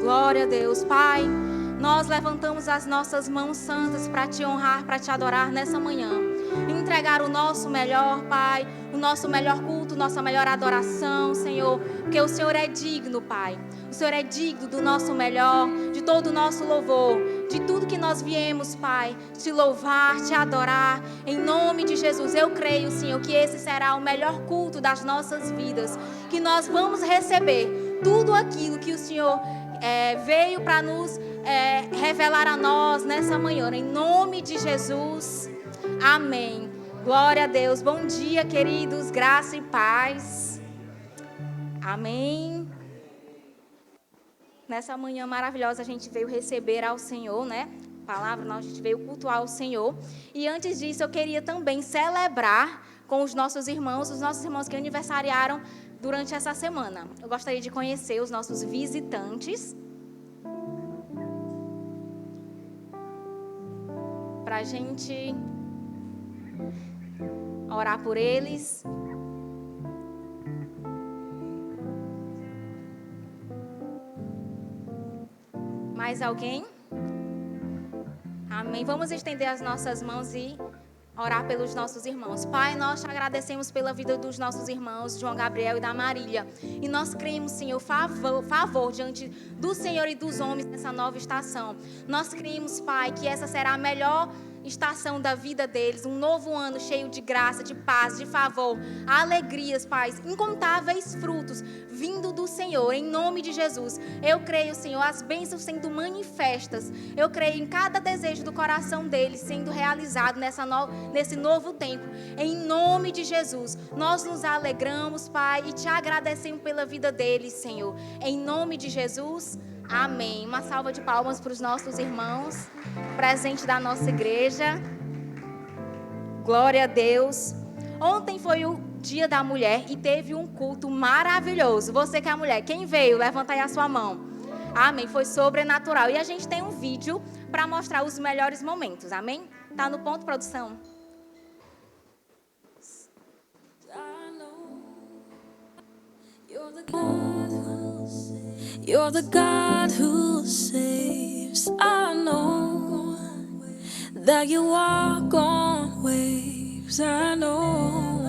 Glória a Deus. Pai, nós levantamos as nossas mãos santas para te honrar, para te adorar nessa manhã. Entregar o nosso melhor, Pai, o nosso melhor culto, nossa melhor adoração, Senhor, porque o Senhor é digno, Pai. O Senhor é digno do nosso melhor, de todo o nosso louvor, de tudo que nós viemos, Pai, te louvar, te adorar, em nome de Jesus. Eu creio, Senhor, que esse será o melhor culto das nossas vidas, que nós vamos receber tudo aquilo que o Senhor veio para nos revelar a nós nessa manhã, em nome de Jesus. Amém. Glória a Deus. Bom dia, queridos. Graça e paz. Amém. Nessa manhã maravilhosa a gente veio receber ao Senhor, né? Palavra, a gente veio cultuar ao Senhor. E antes disso eu queria também celebrar com os nossos irmãos que aniversariaram durante essa semana. Eu gostaria de conhecer os nossos visitantes. Para a gente orar por eles. Mais alguém? Amém. Vamos estender as nossas mãos e orar pelos nossos irmãos. Pai, nós te agradecemos pela vida dos nossos irmãos, João Gabriel e da Marília. E nós cremos, Senhor, favor diante do Senhor e dos homens nessa nova estação. Nós cremos, Pai, que essa será a melhor estação da vida deles, um novo ano cheio de graça, de paz, de favor, alegrias, Pai, incontáveis frutos vindo do Senhor, em nome de Jesus. Eu creio, Senhor, as bênçãos sendo manifestas, eu creio em cada desejo do coração deles sendo realizado nesse novo tempo, em nome de Jesus. Nós nos alegramos, Pai, e te agradecemos pela vida deles, Senhor, em nome de Jesus. Amém. Uma salva de palmas para os nossos irmãos, presente da nossa igreja. Glória a Deus. Ontem foi o Dia da Mulher e teve um culto maravilhoso. Você que é mulher, quem veio? Levanta aí a sua mão. Amém. Foi sobrenatural. E a gente tem um vídeo para mostrar os melhores momentos. Amém? Tá no ponto, produção? You're the God who saves. I know that you walk on waves. I know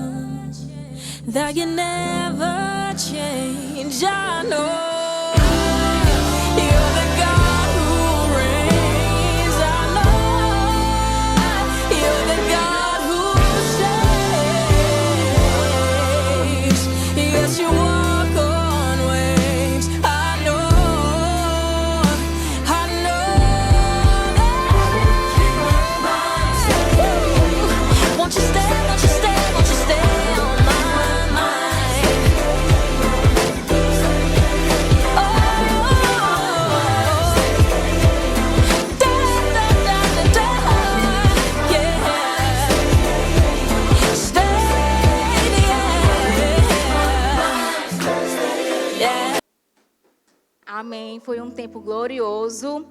that you never change. I know you're the God who reigns. I know you're the God who saves. Yes, you are. Amém. Foi um tempo glorioso.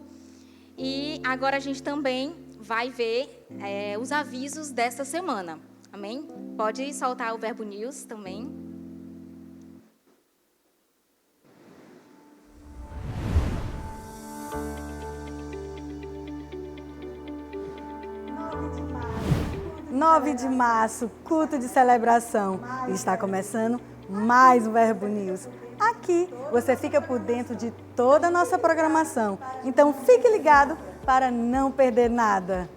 E agora a gente também vai ver os avisos dessa semana. Amém? Pode soltar o Verbo News também. Nove de março, culto de celebração. E está começando mais um Verbo News. Aqui você fica por dentro de toda a nossa programação. Então fique ligado para não perder nada.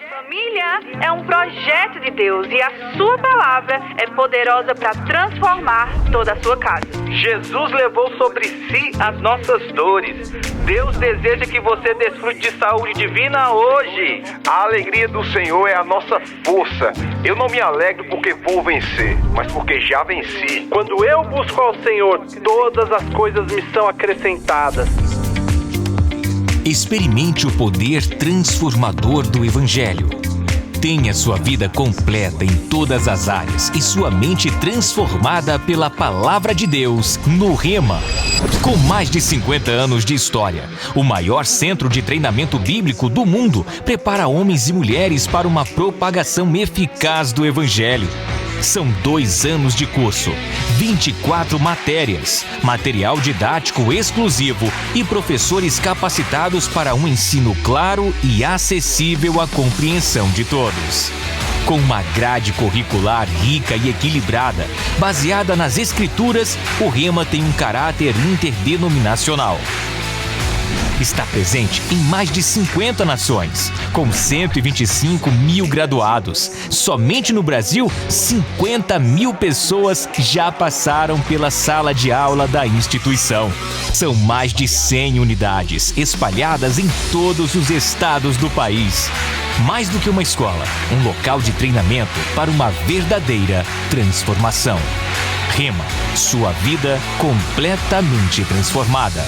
Família é um projeto de Deus e a sua palavra é poderosa para transformar toda a sua casa. Jesus levou sobre si as nossas dores. Deus deseja que você desfrute de saúde divina hoje. A alegria do Senhor é a nossa força. Eu não me alegro porque vou vencer, mas porque já venci. Quando eu busco ao Senhor, todas as coisas me são acrescentadas. Experimente o poder transformador do Evangelho. Mantenha sua vida completa em todas as áreas e sua mente transformada pela Palavra de Deus no Rema. Com mais de 50 anos de história, o maior centro de treinamento bíblico do mundo prepara homens e mulheres para uma propagação eficaz do Evangelho. São 2 anos de curso, 24 matérias, material didático exclusivo e professores capacitados para um ensino claro e acessível à compreensão de todos. Com uma grade curricular rica e equilibrada, baseada nas Escrituras, o Rema tem um caráter interdenominacional. Está presente em mais de 50 nações, com 125 mil graduados. Somente no Brasil, 50 mil pessoas já passaram pela sala de aula da instituição. São mais de 100 unidades, espalhadas em todos os estados do país. Mais do que uma escola, um local de treinamento para uma verdadeira transformação. Rema, sua vida completamente transformada.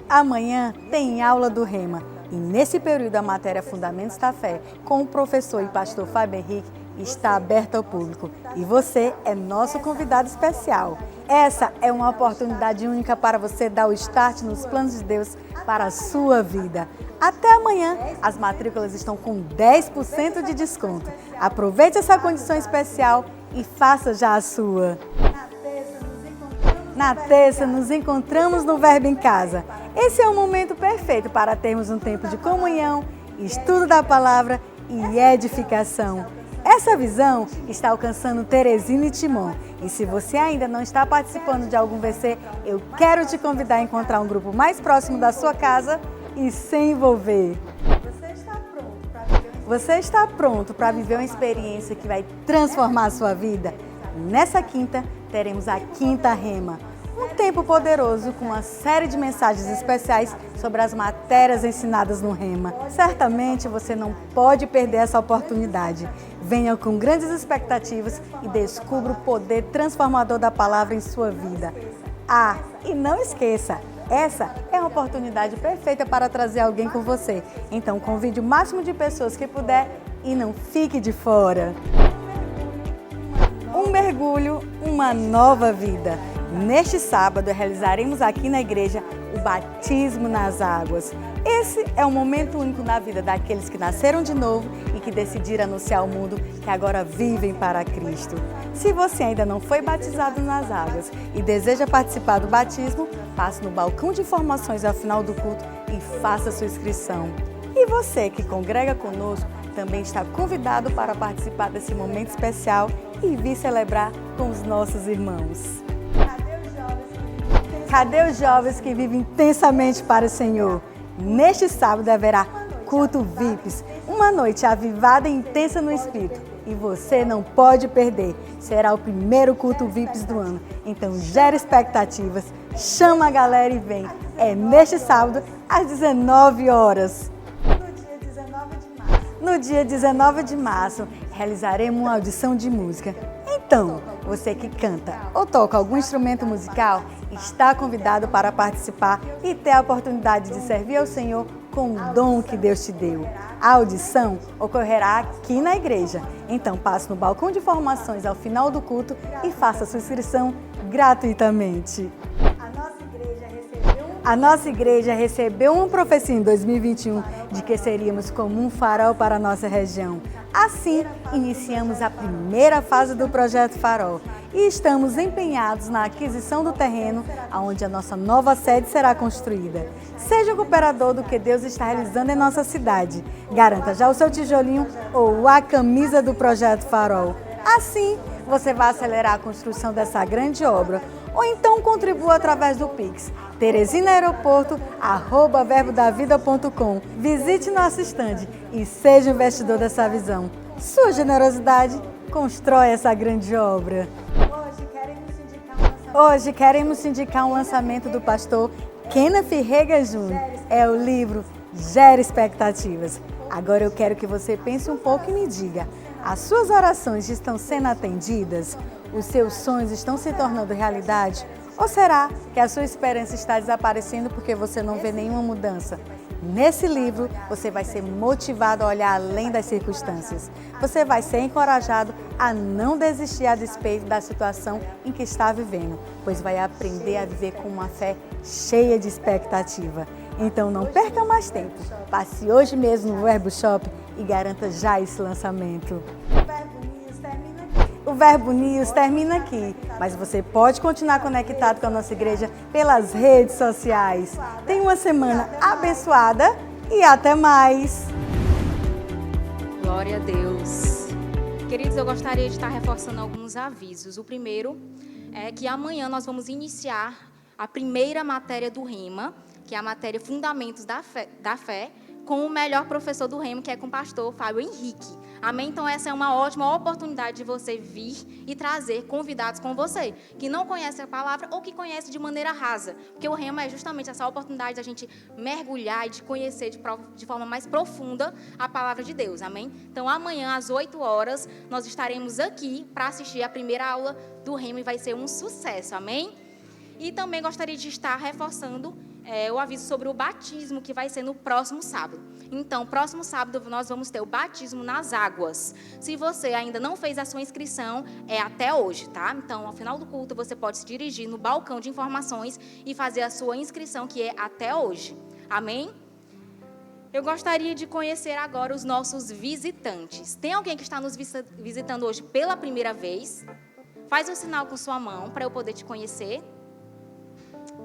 Amanhã tem aula do Rema e nesse período a matéria Fundamentos da Fé com o professor e pastor Fábio Henrique está aberta ao público e você é nosso convidado especial. Essa é uma oportunidade única para você dar o start nos planos de Deus para a sua vida. Até amanhã, as matrículas estão com 10% de desconto. Aproveite essa condição especial e faça já a sua. Na terça, nos encontramos no Verbo em Casa. Esse é o momento perfeito para termos um tempo de comunhão, estudo da palavra e edificação. Essa visão está alcançando Teresina e Timon. E se você ainda não está participando de algum VC, eu quero te convidar a encontrar um grupo mais próximo da sua casa e se envolver. Você está pronto para viver uma experiência que vai transformar a sua vida? Nessa quinta, teremos a Quinta Rema. Um tempo poderoso com uma série de mensagens especiais sobre as matérias ensinadas no Rema. Certamente você não pode perder essa oportunidade. Venha com grandes expectativas e descubra o poder transformador da palavra em sua vida. Ah, e não esqueça, essa é uma oportunidade perfeita para trazer alguém com você. Então convide o máximo de pessoas que puder e não fique de fora. Um mergulho, uma nova vida. Neste sábado, realizaremos aqui na igreja o batismo nas águas. Esse é um momento único na vida daqueles que nasceram de novo e que decidiram anunciar ao mundo que agora vivem para Cristo. Se você ainda não foi batizado nas águas e deseja participar do batismo, passe no balcão de informações ao final do culto e faça sua inscrição. E você que congrega conosco também está convidado para participar desse momento especial e vir celebrar com os nossos irmãos. Cadê os jovens que vivem intensamente para o Senhor? Neste sábado haverá culto VIPs, uma noite avivada e intensa no Espírito. E você não pode perder. Será o primeiro culto VIPs do ano. Então gere expectativas, chama a galera e vem. É neste sábado, às 19 horas. No dia 19 de março, realizaremos uma audição de música. Então, você que canta ou toca algum instrumento musical, está convidado para participar e ter a oportunidade de servir ao Senhor com o dom que Deus te deu. A audição ocorrerá aqui na igreja. Então, passe no balcão de informações ao final do culto e faça sua inscrição gratuitamente. A nossa igreja recebeu uma profecia em 2021 de que seríamos como um farol para a nossa região. Assim, iniciamos a primeira fase do Projeto Farol e estamos empenhados na aquisição do terreno onde a nossa nova sede será construída. Seja o cooperador do que Deus está realizando em nossa cidade. Garanta já o seu tijolinho ou a camisa do Projeto Farol. Assim, você vai acelerar a construção dessa grande obra. Ou então contribua através do Pix, teresinaeroporto@verbodavida.com. Visite nosso estande e seja investidor dessa visão. Sua generosidade constrói essa grande obra. Hoje queremos indicar um lançamento do pastor Kenneth Rega Jr. É o livro Gera Expectativas. Agora eu quero que você pense um pouco e me diga, as suas orações estão sendo atendidas? Os seus sonhos estão se tornando realidade? Ou será que a sua esperança está desaparecendo porque você não vê nenhuma mudança? Nesse livro, você vai ser motivado a olhar além das circunstâncias. Você vai ser encorajado a não desistir a despeito da situação em que está vivendo, pois vai aprender a viver com uma fé cheia de expectativa. Então não perca mais tempo. Passe hoje mesmo no Verbo Shop e garanta já esse lançamento. O Verbo News termina aqui, mas você pode continuar conectado com a nossa igreja pelas redes sociais. Tenha uma semana abençoada e até mais! Glória a Deus. Queridos, eu gostaria de estar reforçando alguns avisos. O primeiro é que amanhã nós vamos iniciar a primeira matéria do Rema, que é a matéria Fundamentos da Fé, com o melhor professor do Rema, que é com o pastor Fábio Henrique. Amém? Então, essa é uma ótima oportunidade de você vir e trazer convidados com você, que não conhecem a palavra ou que conhecem de maneira rasa. Porque o Rema é justamente essa oportunidade da gente mergulhar e de conhecer de forma mais profunda a palavra de Deus. Amém? Então, amanhã, às 8 horas, nós estaremos aqui para assistir a primeira aula do Rema e vai ser um sucesso. Amém? E também gostaria de estar reforçando o aviso sobre o batismo, que vai ser no próximo sábado. Então, próximo sábado, nós vamos ter o batismo nas águas. Se você ainda não fez a sua inscrição, é até hoje, tá? Então, ao final do culto, você pode se dirigir no balcão de informações e fazer a sua inscrição, que é até hoje. Amém? Eu gostaria de conhecer agora os nossos visitantes. Tem alguém que está nos visitando hoje pela primeira vez? Faz um sinal com sua mão para eu poder te conhecer.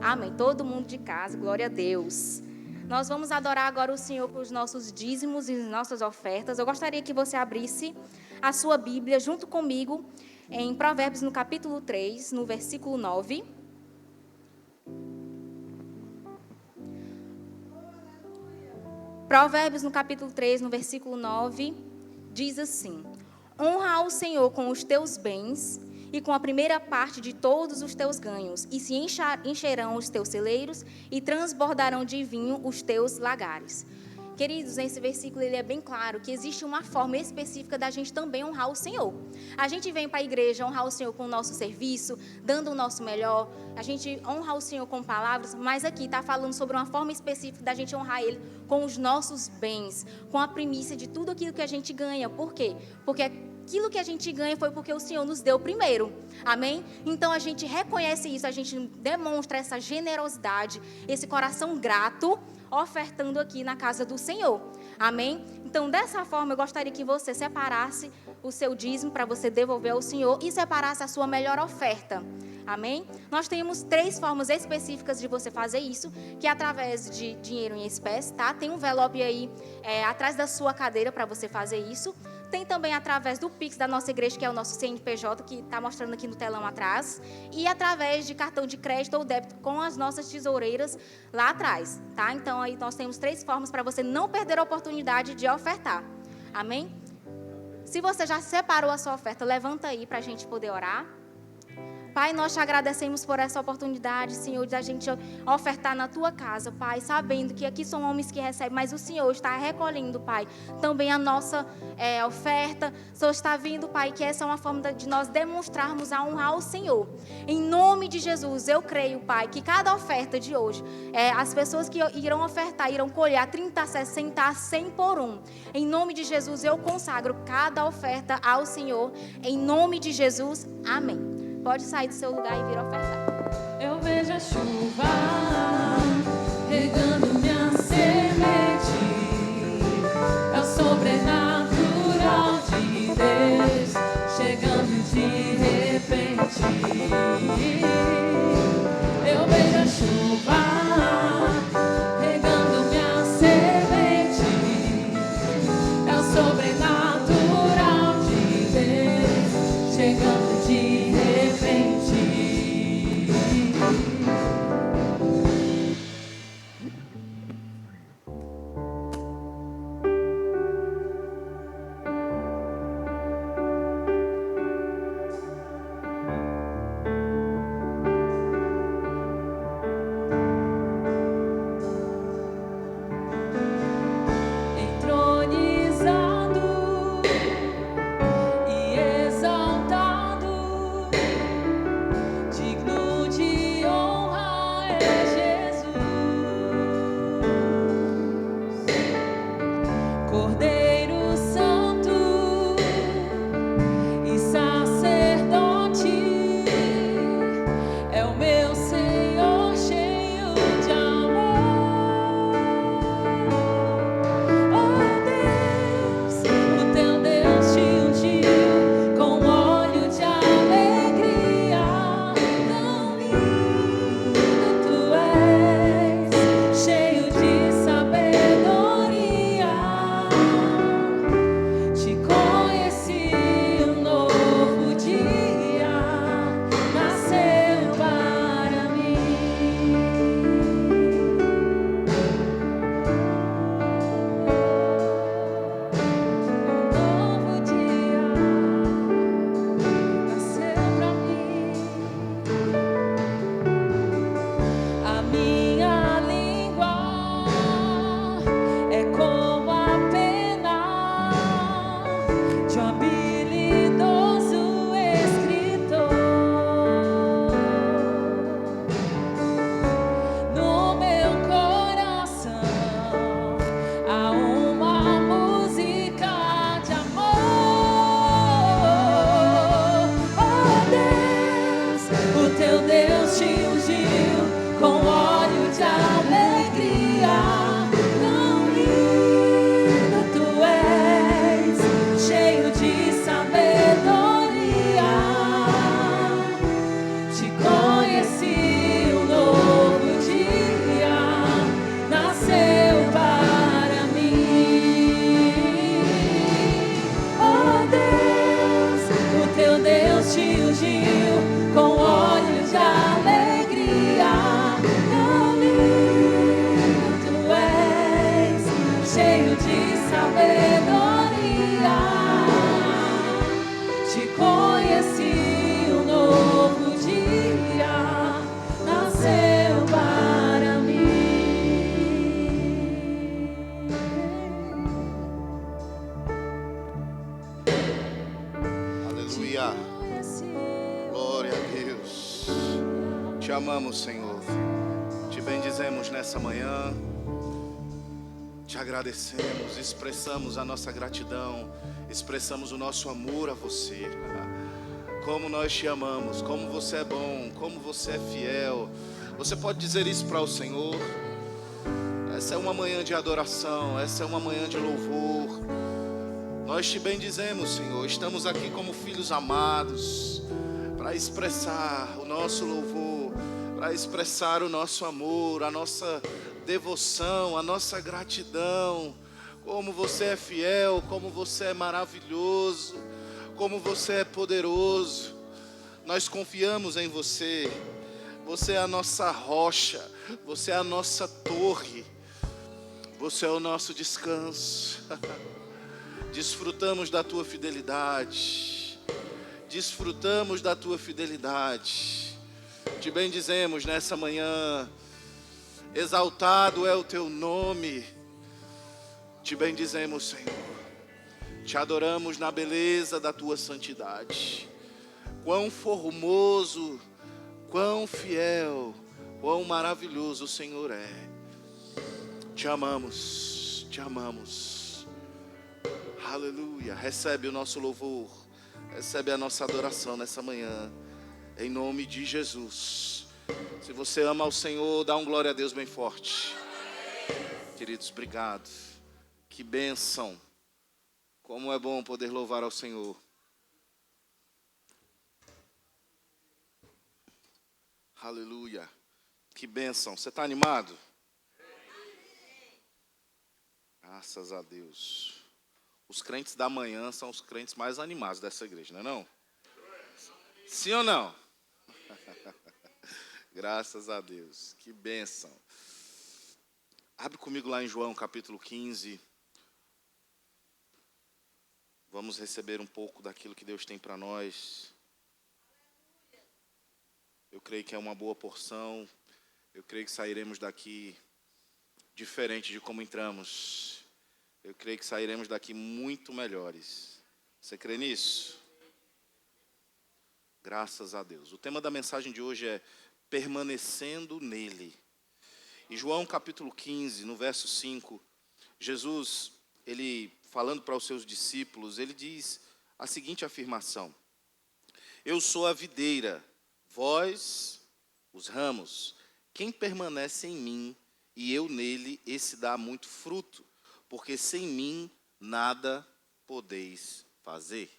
Amém. Todo mundo de casa, glória a Deus. Nós vamos adorar agora o Senhor com os nossos dízimos e nossas ofertas. Eu gostaria que você abrisse a sua Bíblia junto comigo em Provérbios, no capítulo 3, no versículo 9. Provérbios, no capítulo 3, no versículo 9, diz assim: honra ao Senhor com os teus bens e com a primeira parte de todos os teus ganhos, e se encherão os teus celeiros e transbordarão de vinho os teus lagares. Queridos, nesse versículo ele é bem claro que existe uma forma específica da gente também honrar o Senhor. A gente vem para a igreja honrar o Senhor com o nosso serviço, dando o nosso melhor. A gente honra o Senhor com palavras, mas aqui está falando sobre uma forma específica da gente honrar Ele com os nossos bens, com a primícia de tudo aquilo que a gente ganha. Por quê? Porque aquilo que a gente ganha foi porque o Senhor nos deu primeiro. Amém? Então a gente reconhece isso, a gente demonstra essa generosidade, esse coração grato, ofertando aqui na casa do Senhor. Amém? Então, dessa forma, eu gostaria que você separasse o seu dízimo para você devolver ao Senhor e separasse a sua melhor oferta. Amém? Nós temos 3 formas específicas de você fazer isso, que é através de dinheiro em espécie, tá? Tem um envelope aí atrás da sua cadeira para você fazer isso. Tem também através do Pix da nossa igreja, que é o nosso CNPJ, que está mostrando aqui no telão atrás. E através de cartão de crédito ou débito com as nossas tesoureiras lá atrás, tá? Então, aí nós temos 3 formas para você não perder a oportunidade de ofertar. Amém? Se você já separou a sua oferta, levanta aí para a gente poder orar. Pai, nós te agradecemos por essa oportunidade, Senhor, de a gente ofertar na Tua casa, Pai, sabendo que aqui são homens que recebem, mas o Senhor está recolhendo, Pai, também a nossa oferta. O Senhor está vindo, Pai, que essa é uma forma de nós demonstrarmos a honrar ao Senhor. Em nome de Jesus, eu creio, Pai, que cada oferta de hoje, as pessoas que irão ofertar, irão colher 30, 60, 100 por 1. Em nome de Jesus, eu consagro cada oferta ao Senhor. Em nome de Jesus, amém. Pode sair do seu lugar e vir ofertar. Eu vejo a chuva regando minha semente. É o sobrenatural de Deus chegando de repente. Eu vejo a chuva regando minha semente. É o sobrenatural de Deus chegando de repente. amamos, Senhor. Te bendizemos nessa manhã. Te agradecemos, expressamos a nossa gratidão, expressamos o nosso amor a você. Como nós te amamos, como você é bom, como você é fiel. Você pode dizer isso para o Senhor? Essa é uma manhã de adoração, essa é uma manhã de louvor. Nós te bendizemos, Senhor. Estamos aqui como filhos amados para expressar o nosso louvor, para expressar o nosso amor, a nossa devoção, a nossa gratidão. Como você é fiel, como você é maravilhoso, como você é poderoso. Nós confiamos em você. Você é a nossa rocha, você é a nossa torre, você é o nosso descanso. Desfrutamos da tua fidelidade, desfrutamos da tua fidelidade. Te bendizemos nessa manhã, exaltado é o teu nome. Te bendizemos, Senhor, te adoramos na beleza da tua santidade. Quão formoso, quão fiel, quão maravilhoso o Senhor é. Te amamos, te amamos. Aleluia. Recebe o nosso louvor, recebe a nossa adoração nessa manhã, em nome de Jesus. Se você ama o Senhor, dá um glória a Deus bem forte. Queridos, obrigado. Que bênção. Como é bom poder louvar ao Senhor. Aleluia. Que bênção. Você está animado? Graças a Deus. Os crentes da manhã são os crentes mais animados dessa igreja, não é não? Sim ou não? Graças a Deus. Que bênção. Abre comigo lá em João capítulo 15. Vamos receber um pouco daquilo que Deus tem para nós. Eu creio que é uma boa porção. Eu creio que sairemos daqui diferente de como entramos. Eu creio que sairemos daqui muito melhores. Você crê nisso? Graças a Deus. O tema da mensagem de hoje é permanecendo nele. Em João capítulo 15, no verso 5, Jesus, ele falando para os seus discípulos, ele diz a seguinte afirmação: eu sou a videira, vós os ramos. Quem permanece em mim e eu nele, esse dá muito fruto, porque sem mim nada podeis fazer.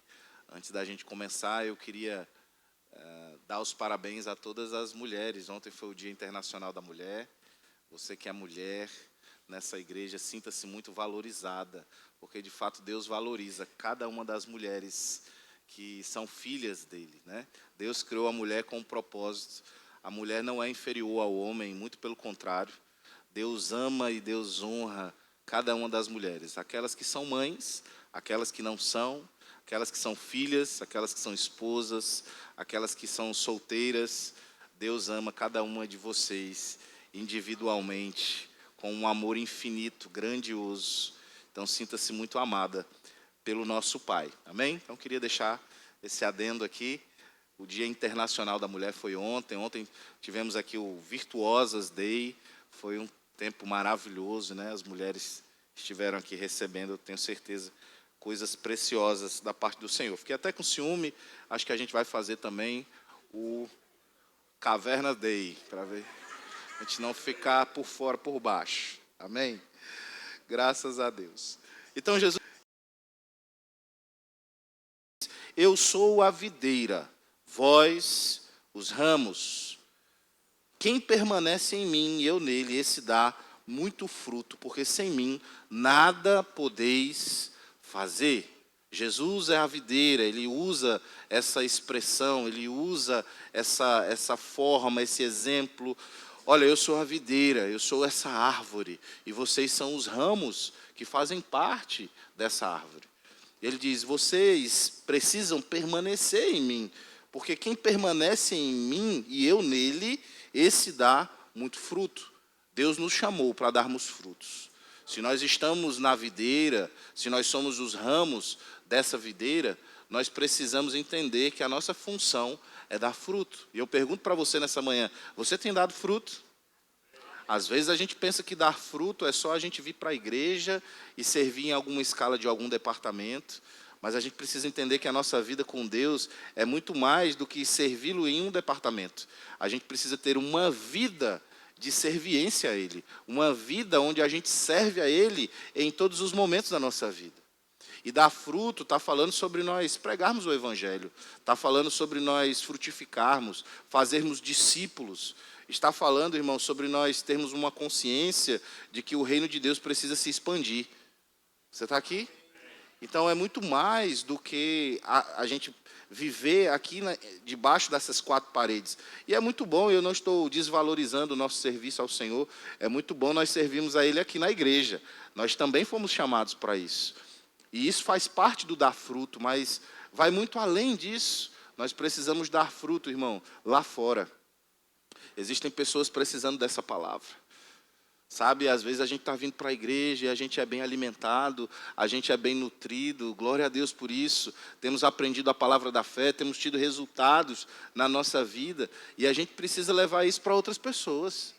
Antes da gente começar, eu queria dar os parabéns a todas as mulheres. Ontem foi o Dia Internacional da Mulher. Você que é mulher nessa igreja, sinta-se muito valorizada, porque de fato Deus valoriza cada uma das mulheres que são filhas dele, né? Deus criou a mulher com um propósito. A mulher não é inferior ao homem, muito pelo contrário. Deus ama e Deus honra cada uma das mulheres, aquelas que são mães, aquelas que não são, aquelas que são filhas, aquelas que são esposas, aquelas que são solteiras. Deus ama cada uma de vocês individualmente, com um amor infinito, grandioso. Então sinta-se muito amada pelo nosso Pai, amém? Então queria deixar esse adendo aqui. O Dia Internacional da Mulher foi ontem. Ontem tivemos aqui o Virtuosas Day. Foi um tempo maravilhoso, né? As mulheres estiveram aqui recebendo, eu tenho certeza, coisas preciosas da parte do Senhor. Fiquei até com ciúme. Acho que a gente vai fazer também o Caverna Day, para ver a gente não ficar por fora, por baixo. Amém? Graças a Deus. Então Jesus, eu sou a videira, vós os ramos. Quem permanece em mim e eu nele, esse dá muito fruto, porque sem mim nada podeis fazer. Jesus é a videira, ele usa essa expressão, ele usa essa forma, esse exemplo. Olha, eu sou a videira, eu sou essa árvore, e vocês são os ramos que fazem parte dessa árvore. Ele diz, vocês precisam permanecer em mim, porque quem permanece em mim e eu nele, esse dá muito fruto. Deus nos chamou para darmos frutos. Se nós estamos na videira, se nós somos os ramos dessa videira, nós precisamos entender que a nossa função é dar fruto. E eu pergunto para você nessa manhã, você tem dado fruto? Às vezes a gente pensa que dar fruto é só a gente vir para a igreja e servir em alguma escala de algum departamento, mas a gente precisa entender que a nossa vida com Deus é muito mais do que servi-lo em um departamento. A gente precisa ter uma vida de serviência a Ele, uma vida onde a gente serve a Ele em todos os momentos da nossa vida. E dar fruto está falando sobre nós pregarmos o Evangelho, está falando sobre nós frutificarmos, fazermos discípulos, está falando, irmão, sobre nós termos uma consciência de que o reino de Deus precisa se expandir. Você está aqui? Então é muito mais do que a gente viver aqui debaixo dessas quatro paredes. E é muito bom, eu não estou desvalorizando o nosso serviço ao Senhor, é muito bom nós servirmos a Ele aqui na igreja. Nós também fomos chamados para isso. E isso faz parte do dar fruto, mas vai muito além disso. Nós precisamos dar fruto, irmão, lá fora. Existem pessoas precisando dessa palavra. Sabe, às vezes a gente está vindo para a igreja e a gente é bem alimentado, a gente é bem nutrido, glória a Deus por isso. Temos aprendido a palavra da fé, temos tido resultados na nossa vida e a gente precisa levar isso para outras pessoas.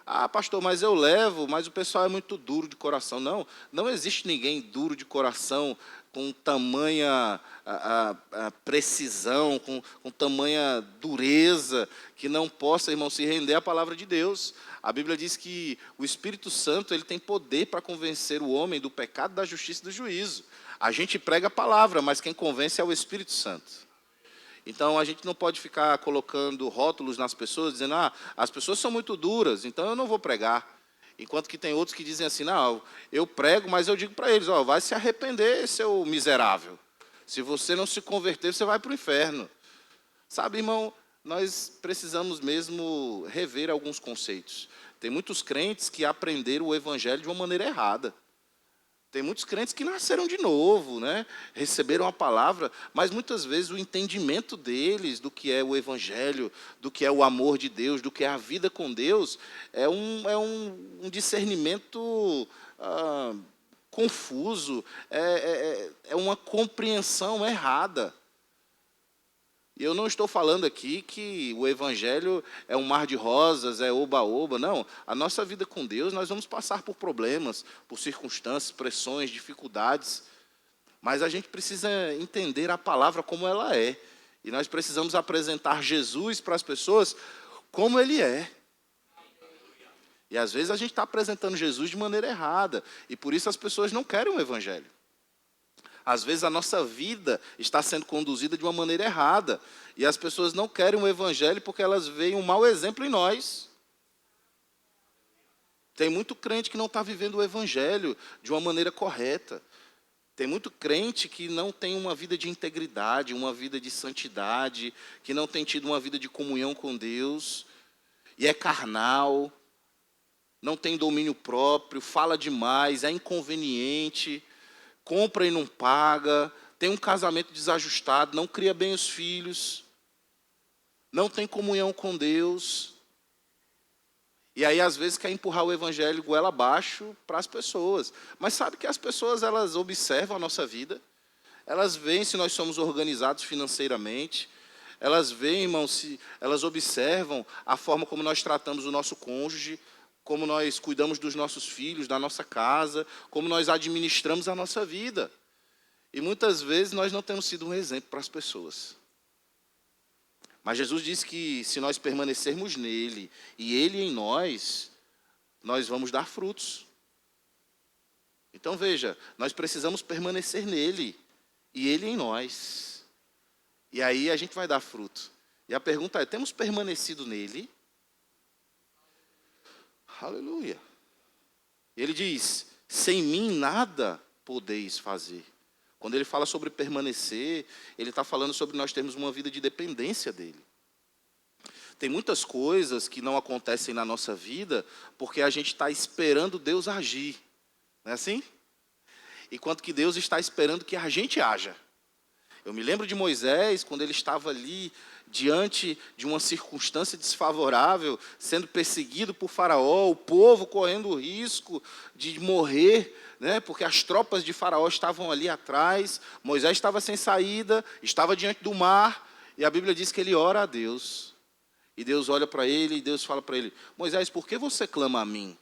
Ah, pastor, mas eu levo, mas o pessoal é muito duro de coração. Não, não existe ninguém duro de coração com tamanha precisão, com tamanha dureza, que não possa, irmão, se render à palavra de Deus. A Bíblia diz que o Espírito Santo ele tem poder para convencer o homem do pecado, da justiça e do juízo. A gente prega a palavra, mas quem convence é o Espírito Santo. Então, a gente não pode ficar colocando rótulos nas pessoas, dizendo, as pessoas são muito duras, então eu não vou pregar. Enquanto que tem outros que dizem assim, não, eu prego, mas eu digo para eles, vai se arrepender, seu miserável. Se você não se converter, você vai para o inferno. Sabe, irmão, nós precisamos mesmo rever alguns conceitos. Tem muitos crentes que aprenderam o evangelho de uma maneira errada. Tem muitos crentes que nasceram de novo, né? Receberam a palavra, mas muitas vezes o entendimento deles do que é o evangelho, do que é o amor de Deus, do que é a vida com Deus, é um discernimento confuso, é uma compreensão errada. E eu não estou falando aqui que o evangelho é um mar de rosas, é oba-oba, não. A nossa vida com Deus, nós vamos passar por problemas, por circunstâncias, pressões, dificuldades. Mas a gente precisa entender a palavra como ela é. E nós precisamos apresentar Jesus para as pessoas como Ele é. E às vezes a gente está apresentando Jesus de maneira errada. E por isso as pessoas não querem o evangelho. Às vezes a nossa vida está sendo conduzida de uma maneira errada. E as pessoas não querem o evangelho porque elas veem um mau exemplo em nós. Tem muito crente que não está vivendo o evangelho de uma maneira correta. Tem muito crente que não tem uma vida de integridade, uma vida de santidade, que não tem tido uma vida de comunhão com Deus, e é carnal, não tem domínio próprio, fala demais, é inconveniente, compra e não paga, tem um casamento desajustado, não cria bem os filhos, não tem comunhão com Deus. E aí, às vezes, quer empurrar o evangelho goela abaixo para as pessoas. Mas sabe que as pessoas, elas observam a nossa vida, elas veem se nós somos organizados financeiramente, elas veem, irmãos, elas observam a forma como nós tratamos o nosso cônjuge, como nós cuidamos dos nossos filhos, da nossa casa, como nós administramos a nossa vida. E muitas vezes nós não temos sido um exemplo para as pessoas. Mas Jesus disse que se nós permanecermos nele e ele em nós, nós vamos dar frutos. Então veja, nós precisamos permanecer nele e ele em nós. E aí a gente vai dar fruto. E a pergunta é, temos permanecido nele? Aleluia. Ele diz, sem mim nada podeis fazer. Quando ele fala sobre permanecer, ele está falando sobre nós termos uma vida de dependência dele. Tem muitas coisas que não acontecem na nossa vida porque a gente está esperando Deus agir. Não é assim? Enquanto que Deus está esperando que a gente haja. Eu me lembro de Moisés, quando ele estava ali diante de uma circunstância desfavorável, sendo perseguido por Faraó, o povo correndo o risco de morrer, né, porque as tropas de Faraó estavam ali atrás, Moisés estava sem saída, estava diante do mar, E a Bíblia diz que ele ora a Deus. E Deus olha para ele e Deus fala para ele: Moisés, por que você clama a mim?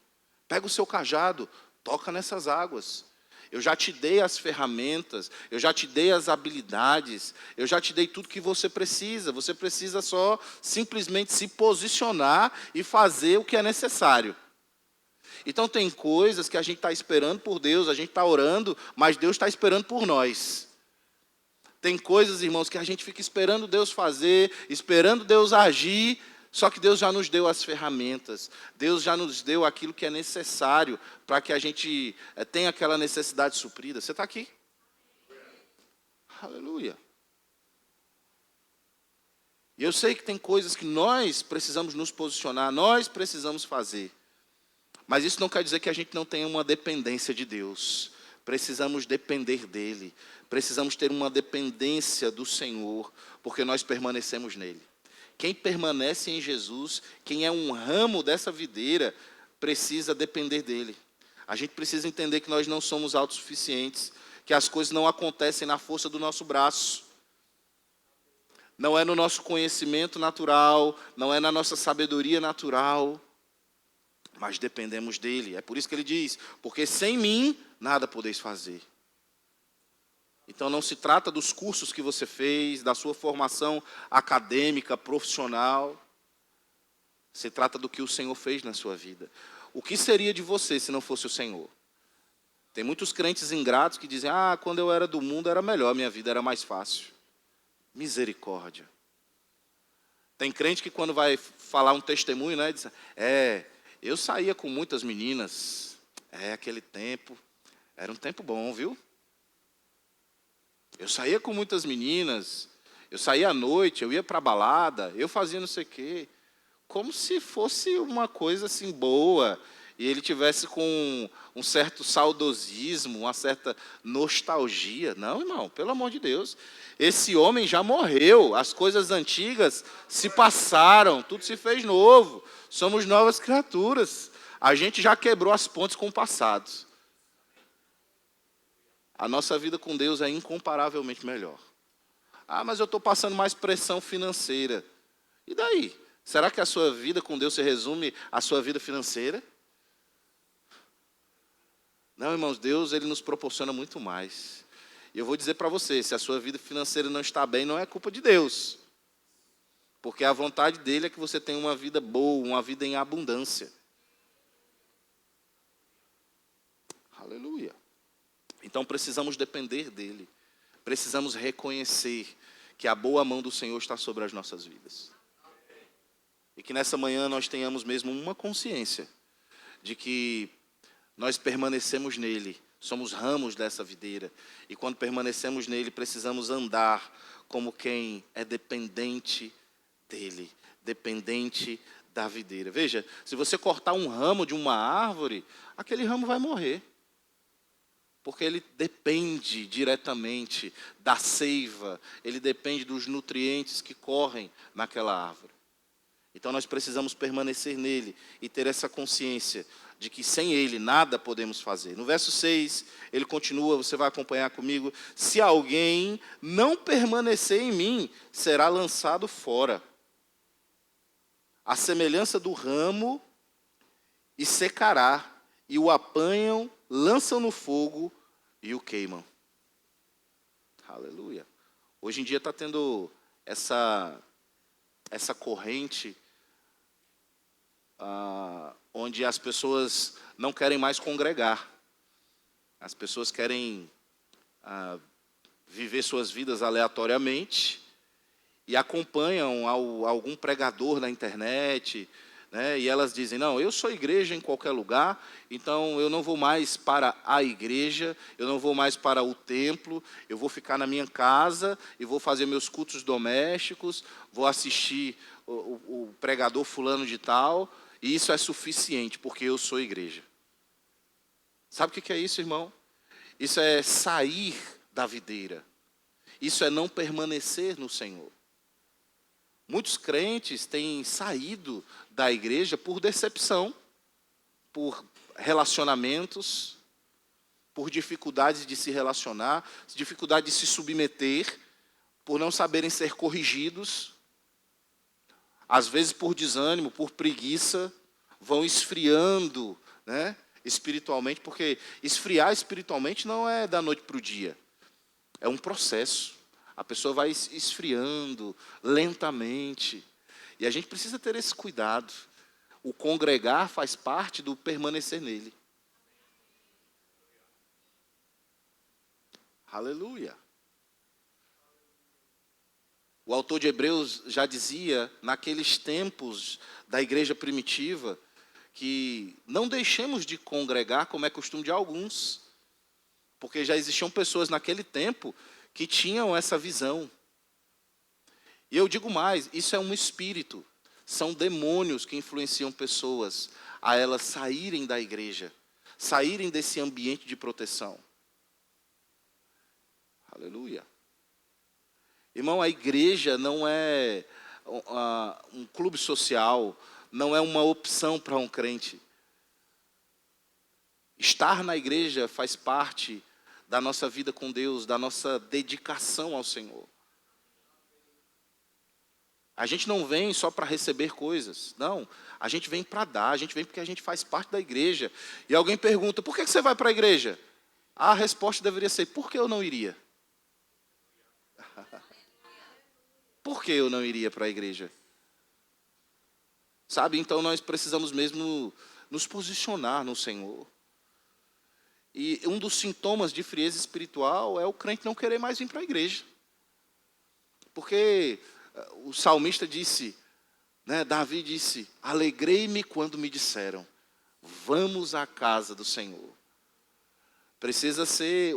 Pega o seu cajado, toca nessas águas. Eu já te dei as ferramentas, eu já te dei as habilidades, eu já te dei tudo que você precisa. Você precisa só simplesmente se posicionar e fazer o que é necessário. Então tem coisas que a gente está esperando por Deus, a gente está orando, mas Deus está esperando por nós. Tem coisas, irmãos, que a gente fica esperando Deus fazer, esperando Deus agir, só que Deus já nos deu as ferramentas, Deus já nos deu aquilo que é necessário para que a gente tenha aquela necessidade suprida. Você está aqui? Aleluia. E eu sei que tem coisas que nós precisamos nos posicionar, nós precisamos fazer. Mas isso não quer dizer que a gente não tenha uma dependência de Deus. Precisamos depender dEle. Precisamos ter uma dependência do Senhor, porque nós permanecemos nele. Quem permanece em Jesus, quem é um ramo dessa videira, precisa depender dele. A gente precisa entender que nós não somos autossuficientes, que as coisas não acontecem na força do nosso braço. Não é no nosso conhecimento natural, não é na nossa sabedoria natural, mas dependemos dele. É por isso que ele diz: porque sem mim nada podeis fazer. Então não se trata dos cursos que você fez, da sua formação acadêmica, profissional. Se trata do que o Senhor fez na sua vida. O que seria de você se não fosse o Senhor? Tem muitos crentes ingratos que dizem: quando eu era do mundo era melhor, minha vida era mais fácil. Misericórdia. Tem crente que quando vai falar um testemunho, né, diz: eu saía com muitas meninas. Aquele tempo, era um tempo bom, viu? Eu saía com muitas meninas, eu saía à noite, eu ia para a balada, eu fazia não sei o quê. Como se fosse uma coisa assim boa, e ele tivesse com um certo saudosismo, uma certa nostalgia. Não, irmão, pelo amor de Deus. Esse homem já morreu, as coisas antigas se passaram, tudo se fez novo. Somos novas criaturas. A gente já quebrou as pontes com o passado. A nossa vida com Deus é incomparavelmente melhor. Mas eu estou passando mais pressão financeira. E daí? Será que a sua vida com Deus se resume à sua vida financeira? Não, irmãos, Deus ele nos proporciona muito mais. E eu vou dizer para você, se a sua vida financeira não está bem, não é culpa de Deus. Porque a vontade dele é que você tenha uma vida boa, uma vida em abundância. Aleluia. Então precisamos depender dele. Precisamos reconhecer que a boa mão do Senhor está sobre as nossas vidas. E que nessa manhã nós tenhamos mesmo uma consciência de que nós permanecemos nele, somos ramos dessa videira. E quando permanecemos nele, precisamos andar como quem é dependente dele, dependente da videira. Veja, se você cortar um ramo de uma árvore, aquele ramo vai morrer. Porque ele depende diretamente da seiva, ele depende dos nutrientes que correm naquela árvore. Então nós precisamos permanecer nele e ter essa consciência de que sem ele nada podemos fazer. No verso 6, ele continua, você vai acompanhar comigo: se alguém não permanecer em mim, será lançado fora. A semelhança do ramo, e secará, e o apanham, lançam no fogo e o queimam. Aleluia. Hoje em dia está tendo essa corrente onde as pessoas não querem mais congregar. As pessoas querem viver suas vidas aleatoriamente e acompanham algum pregador na internet, né, e elas dizem: não, eu sou igreja em qualquer lugar, então eu não vou mais para a igreja, eu não vou mais para o templo, eu vou ficar na minha casa e vou fazer meus cultos domésticos, vou assistir o pregador fulano de tal, e isso é suficiente, porque eu sou igreja. Sabe o que é isso, irmão? Isso é sair da videira. Isso é não permanecer no Senhor. Muitos crentes têm saído da igreja por decepção, por relacionamentos, por dificuldades de se relacionar, dificuldade de se submeter por não saberem ser corrigidos, às vezes por desânimo, por preguiça, vão esfriando, né, espiritualmente, porque esfriar espiritualmente não é da noite para o dia, é um processo. A pessoa vai esfriando lentamente, e a gente precisa ter esse cuidado. O congregar faz parte do permanecer nele. Aleluia. O autor de Hebreus já dizia, naqueles tempos da igreja primitiva, que não deixemos de congregar como é costume de alguns, porque já existiam pessoas naquele tempo que tinham essa visão. E eu digo mais, isso é um espírito, são demônios que influenciam pessoas a elas saírem da igreja, saírem desse ambiente de proteção. Aleluia. Irmão, a igreja não é um clube social, não é uma opção para um crente. Estar na igreja faz parte da nossa vida com Deus, da nossa dedicação ao Senhor. A gente não vem só para receber coisas, não. A gente vem para dar, a gente vem porque a gente faz parte da igreja. E alguém pergunta, por que você vai para a igreja? A resposta deveria ser, por que eu não iria? Por que eu não iria para a igreja? Sabe, então nós precisamos mesmo nos posicionar no Senhor. E um dos sintomas de frieza espiritual é o crente não querer mais vir para a igreja. Porque o salmista disse, né, Davi disse, alegrei-me quando me disseram, vamos à casa do Senhor. Precisa ser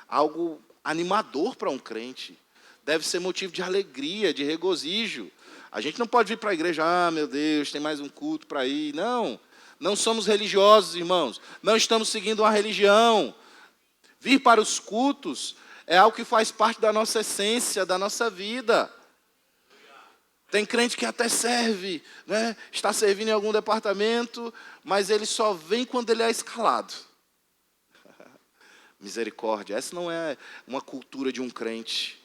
algo animador para um crente. Deve ser motivo de alegria, de regozijo. A gente não pode vir para a igreja, meu Deus, tem mais um culto para ir. Não, não somos religiosos, irmãos. Não estamos seguindo uma religião. Vir para os cultos é algo que faz parte da nossa essência, da nossa vida. Tem crente que até serve, né? Está servindo em algum departamento, mas ele só vem quando ele é escalado. Misericórdia, essa não é uma cultura de um crente.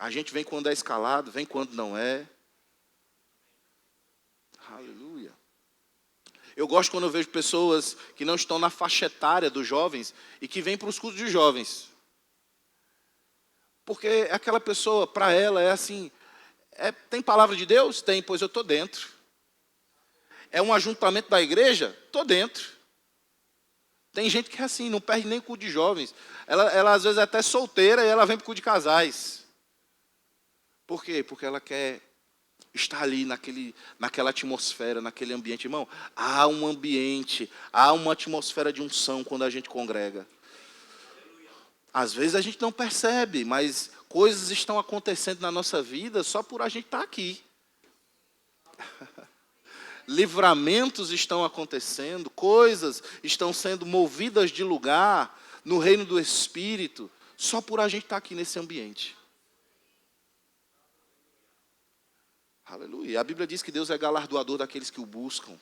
A gente vem quando é escalado, vem quando não é. Aleluia. Eu gosto quando eu vejo pessoas que não estão na faixa etária dos jovens e que vêm para os cultos de jovens. Porque aquela pessoa, para ela, é assim, tem palavra de Deus? Tem, pois eu estou dentro. É um ajuntamento da igreja? Estou dentro. Tem gente que é assim, não perde nem culto de jovens. Ela às vezes é até solteira e ela vem para o culto de casais. Por quê? Porque ela quer estar ali naquela atmosfera, naquele ambiente. Irmão, há um ambiente, há uma atmosfera de unção quando a gente congrega. Às vezes a gente não percebe, mas coisas estão acontecendo na nossa vida só por a gente estar aqui. Livramentos estão acontecendo, coisas estão sendo movidas de lugar no reino do Espírito, só por a gente estar aqui nesse ambiente. Aleluia. A Bíblia diz que Deus é galardoador daqueles que o buscam.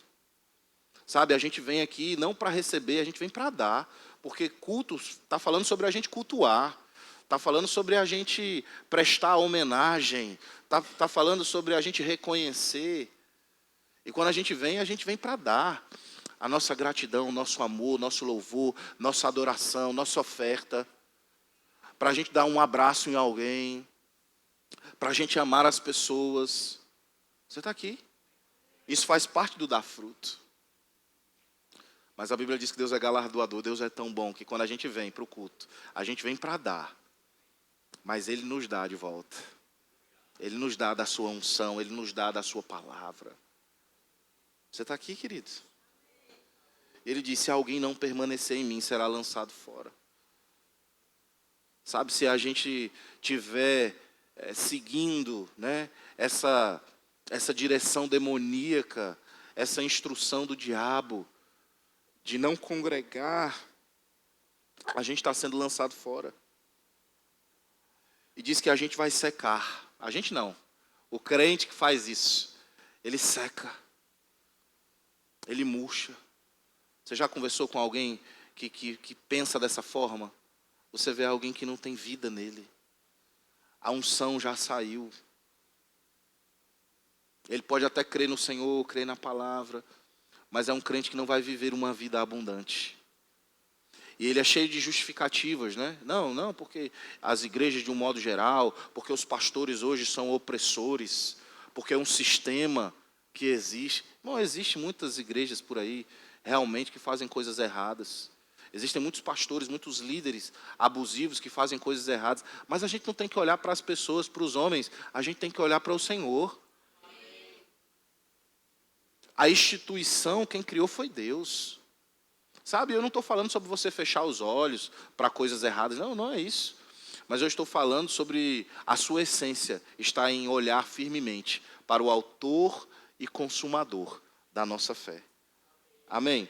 Sabe, a gente vem aqui não para receber, a gente vem para dar. Porque culto está falando sobre a gente cultuar. Está falando sobre a gente prestar homenagem. Está falando sobre a gente reconhecer. E quando a gente vem para dar. A nossa gratidão, nosso amor, nosso louvor, nossa adoração, nossa oferta. Para a gente dar um abraço em alguém. Para a gente amar as pessoas. Você está aqui. Isso faz parte do dar fruto. Mas a Bíblia diz que Deus é galardoador. Deus é tão bom que quando a gente vem para o culto, a gente vem para dar. Mas Ele nos dá de volta. Ele nos dá da sua unção. Ele nos dá da sua palavra. Você está aqui, querido? Ele disse, se alguém não permanecer em mim, será lançado fora. Sabe, se a gente tiver seguindo, né, essa direção demoníaca, essa instrução do diabo de não congregar, a gente está sendo lançado fora. E diz que a gente vai secar. A gente não. O crente que faz isso, ele seca. Ele murcha. Você já conversou com alguém que pensa dessa forma? Você vê alguém que não tem vida nele. A unção já saiu. Ele pode até crer no Senhor, crer na palavra, mas é um crente que não vai viver uma vida abundante. E ele é cheio de justificativas, né? Não, porque as igrejas de um modo geral, porque os pastores hoje são opressores, porque é um sistema que existe. Não, existe muitas igrejas por aí, realmente, que fazem coisas erradas. Existem muitos pastores, muitos líderes abusivos que fazem coisas erradas. Mas a gente não tem que olhar para as pessoas, para os homens, a gente tem que olhar para o Senhor. A instituição, quem criou foi Deus. Sabe, eu não estou falando sobre você fechar os olhos para coisas erradas. Não é isso. Mas eu estou falando sobre a sua essência. Está em olhar firmemente para o autor e consumador da nossa fé. Amém?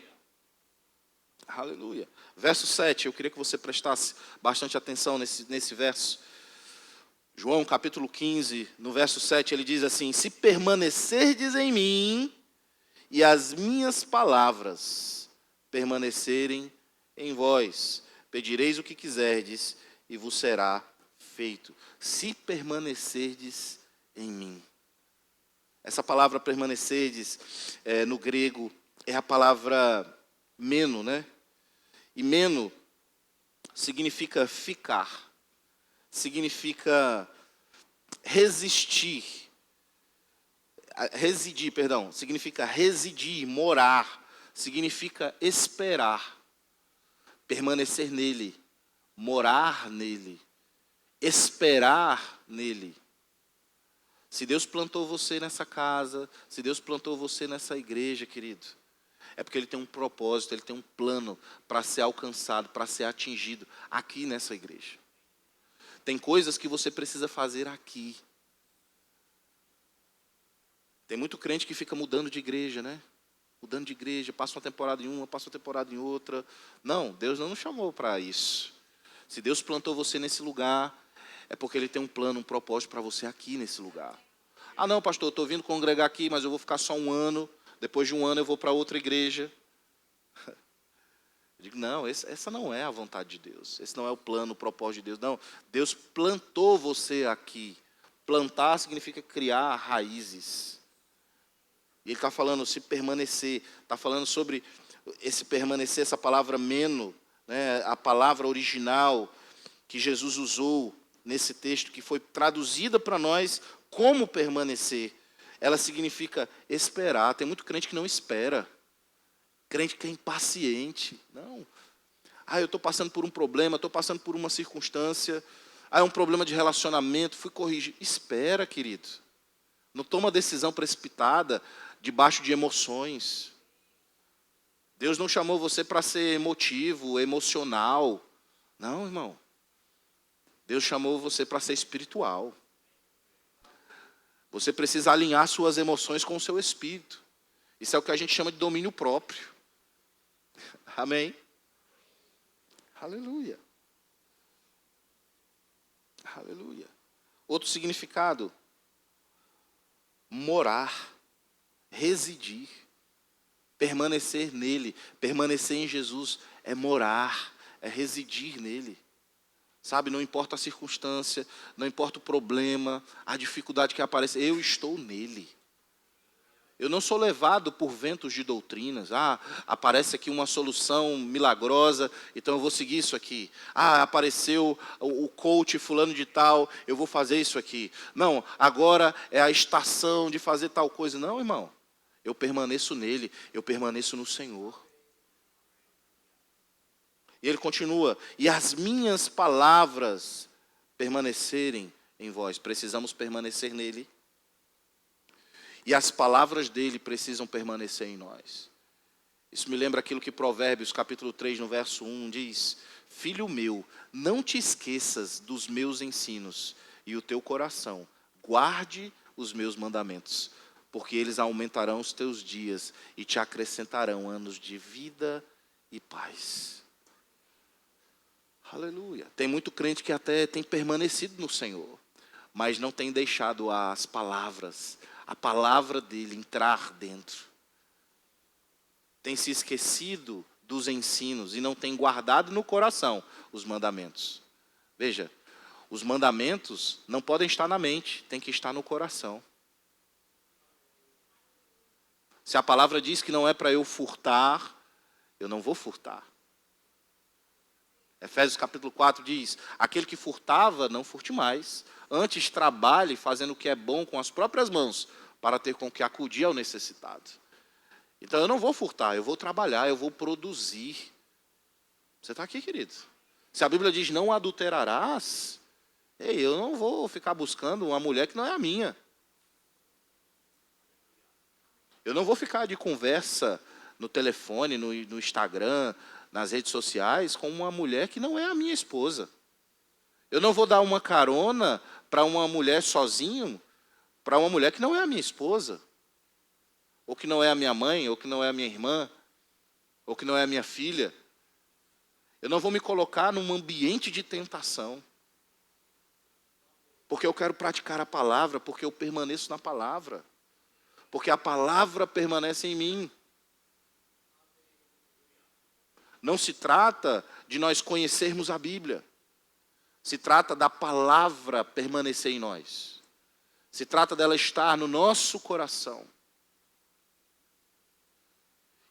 Aleluia. Verso 7, eu queria que você prestasse bastante atenção nesse verso. João capítulo 15, no verso 7, ele diz assim: se permanecerdes em mim e as minhas palavras permanecerem em vós, pedireis o que quiserdes e vos será feito. Se permanecerdes em mim. Essa palavra permanecerdes, no grego, é a palavra meno, né? E meno significa ficar, significa residir, significa residir, morar, significa esperar, permanecer nele, morar nele, esperar nele. Se Deus plantou você nessa casa, se Deus plantou você nessa igreja, querido, é porque Ele tem um propósito, Ele tem um plano para ser alcançado, para ser atingido aqui nessa igreja. Tem coisas que você precisa fazer aqui. Tem muito crente que fica mudando de igreja, né? Mudando de igreja, passa uma temporada em uma, passa uma temporada em outra. Não, Deus não nos chamou para isso. Se Deus plantou você nesse lugar, é porque Ele tem um plano, um propósito para você aqui nesse lugar. Ah não, pastor, eu estou vindo congregar aqui, mas eu vou ficar só um ano. Depois de um ano eu vou para outra igreja. Eu digo, não, essa não é a vontade de Deus. Esse não é o plano, o propósito de Deus. Não, Deus plantou você aqui. Plantar significa criar raízes. E Ele está falando se permanecer. Está falando sobre esse permanecer, essa palavra meno, né, a palavra original que Jesus usou nesse texto, que foi traduzida para nós como permanecer. Ela significa esperar. Tem muito crente que não espera. Crente que é impaciente. Não. Eu estou passando por um problema, estou passando por uma circunstância. É um problema de relacionamento, fui corrigir. Espera, querido. Não toma decisão precipitada debaixo de emoções. Deus não chamou você para ser emotivo, emocional. Não, irmão. Deus chamou você para ser espiritual. Você precisa alinhar suas emoções com o seu espírito. Isso é o que a gente chama de domínio próprio. Amém? Aleluia. Aleluia. Outro significado. Morar. Residir. Permanecer nele. Permanecer em Jesus é morar. É residir nele. Sabe, não importa a circunstância, não importa o problema, a dificuldade que aparece, eu estou nele. Eu não sou levado por ventos de doutrinas. Aparece aqui uma solução milagrosa, então eu vou seguir isso aqui. Apareceu o coach fulano de tal, eu vou fazer isso aqui. Não, agora é a estação de fazer tal coisa. Não, irmão, eu permaneço nele, eu permaneço no Senhor. E ele continua, e as minhas palavras permanecerem em vós. Precisamos permanecer nele. E as palavras dele precisam permanecer em nós. Isso me lembra aquilo que Provérbios, capítulo 3, no verso 1, diz: filho meu, não te esqueças dos meus ensinos, e o teu coração guarde os meus mandamentos, porque eles aumentarão os teus dias e te acrescentarão anos de vida e paz. Aleluia. Tem muito crente que até tem permanecido no Senhor, mas não tem deixado as palavras, a palavra dele entrar dentro. Tem se esquecido dos ensinos e não tem guardado no coração os mandamentos. Veja, Os mandamentos não podem estar na mente, tem que estar no coração. Se a palavra diz que não é para eu furtar, eu não vou furtar. Efésios capítulo 4 diz, aquele que furtava, não furte mais. Antes trabalhe fazendo o que é bom com as próprias mãos, para ter com que acudir ao necessitado. Então eu não vou furtar, eu vou trabalhar, eu vou produzir. Você está aqui, querido? Se a Bíblia diz não adulterarás, eu não vou ficar buscando uma mulher que não é a minha. Eu não vou ficar de conversa no telefone, no Instagram, nas redes sociais, com uma mulher que não é a minha esposa. Eu não vou dar uma carona para uma mulher sozinho, para uma mulher que não é a minha esposa, ou que não é a minha mãe, ou que não é a minha irmã, ou que não é a minha filha. Eu não vou me colocar num ambiente de tentação, porque eu quero praticar a palavra, porque eu permaneço na palavra, porque a palavra permanece em mim. Não se trata de nós conhecermos a Bíblia. Se trata da palavra permanecer em nós. Se trata dela estar no nosso coração.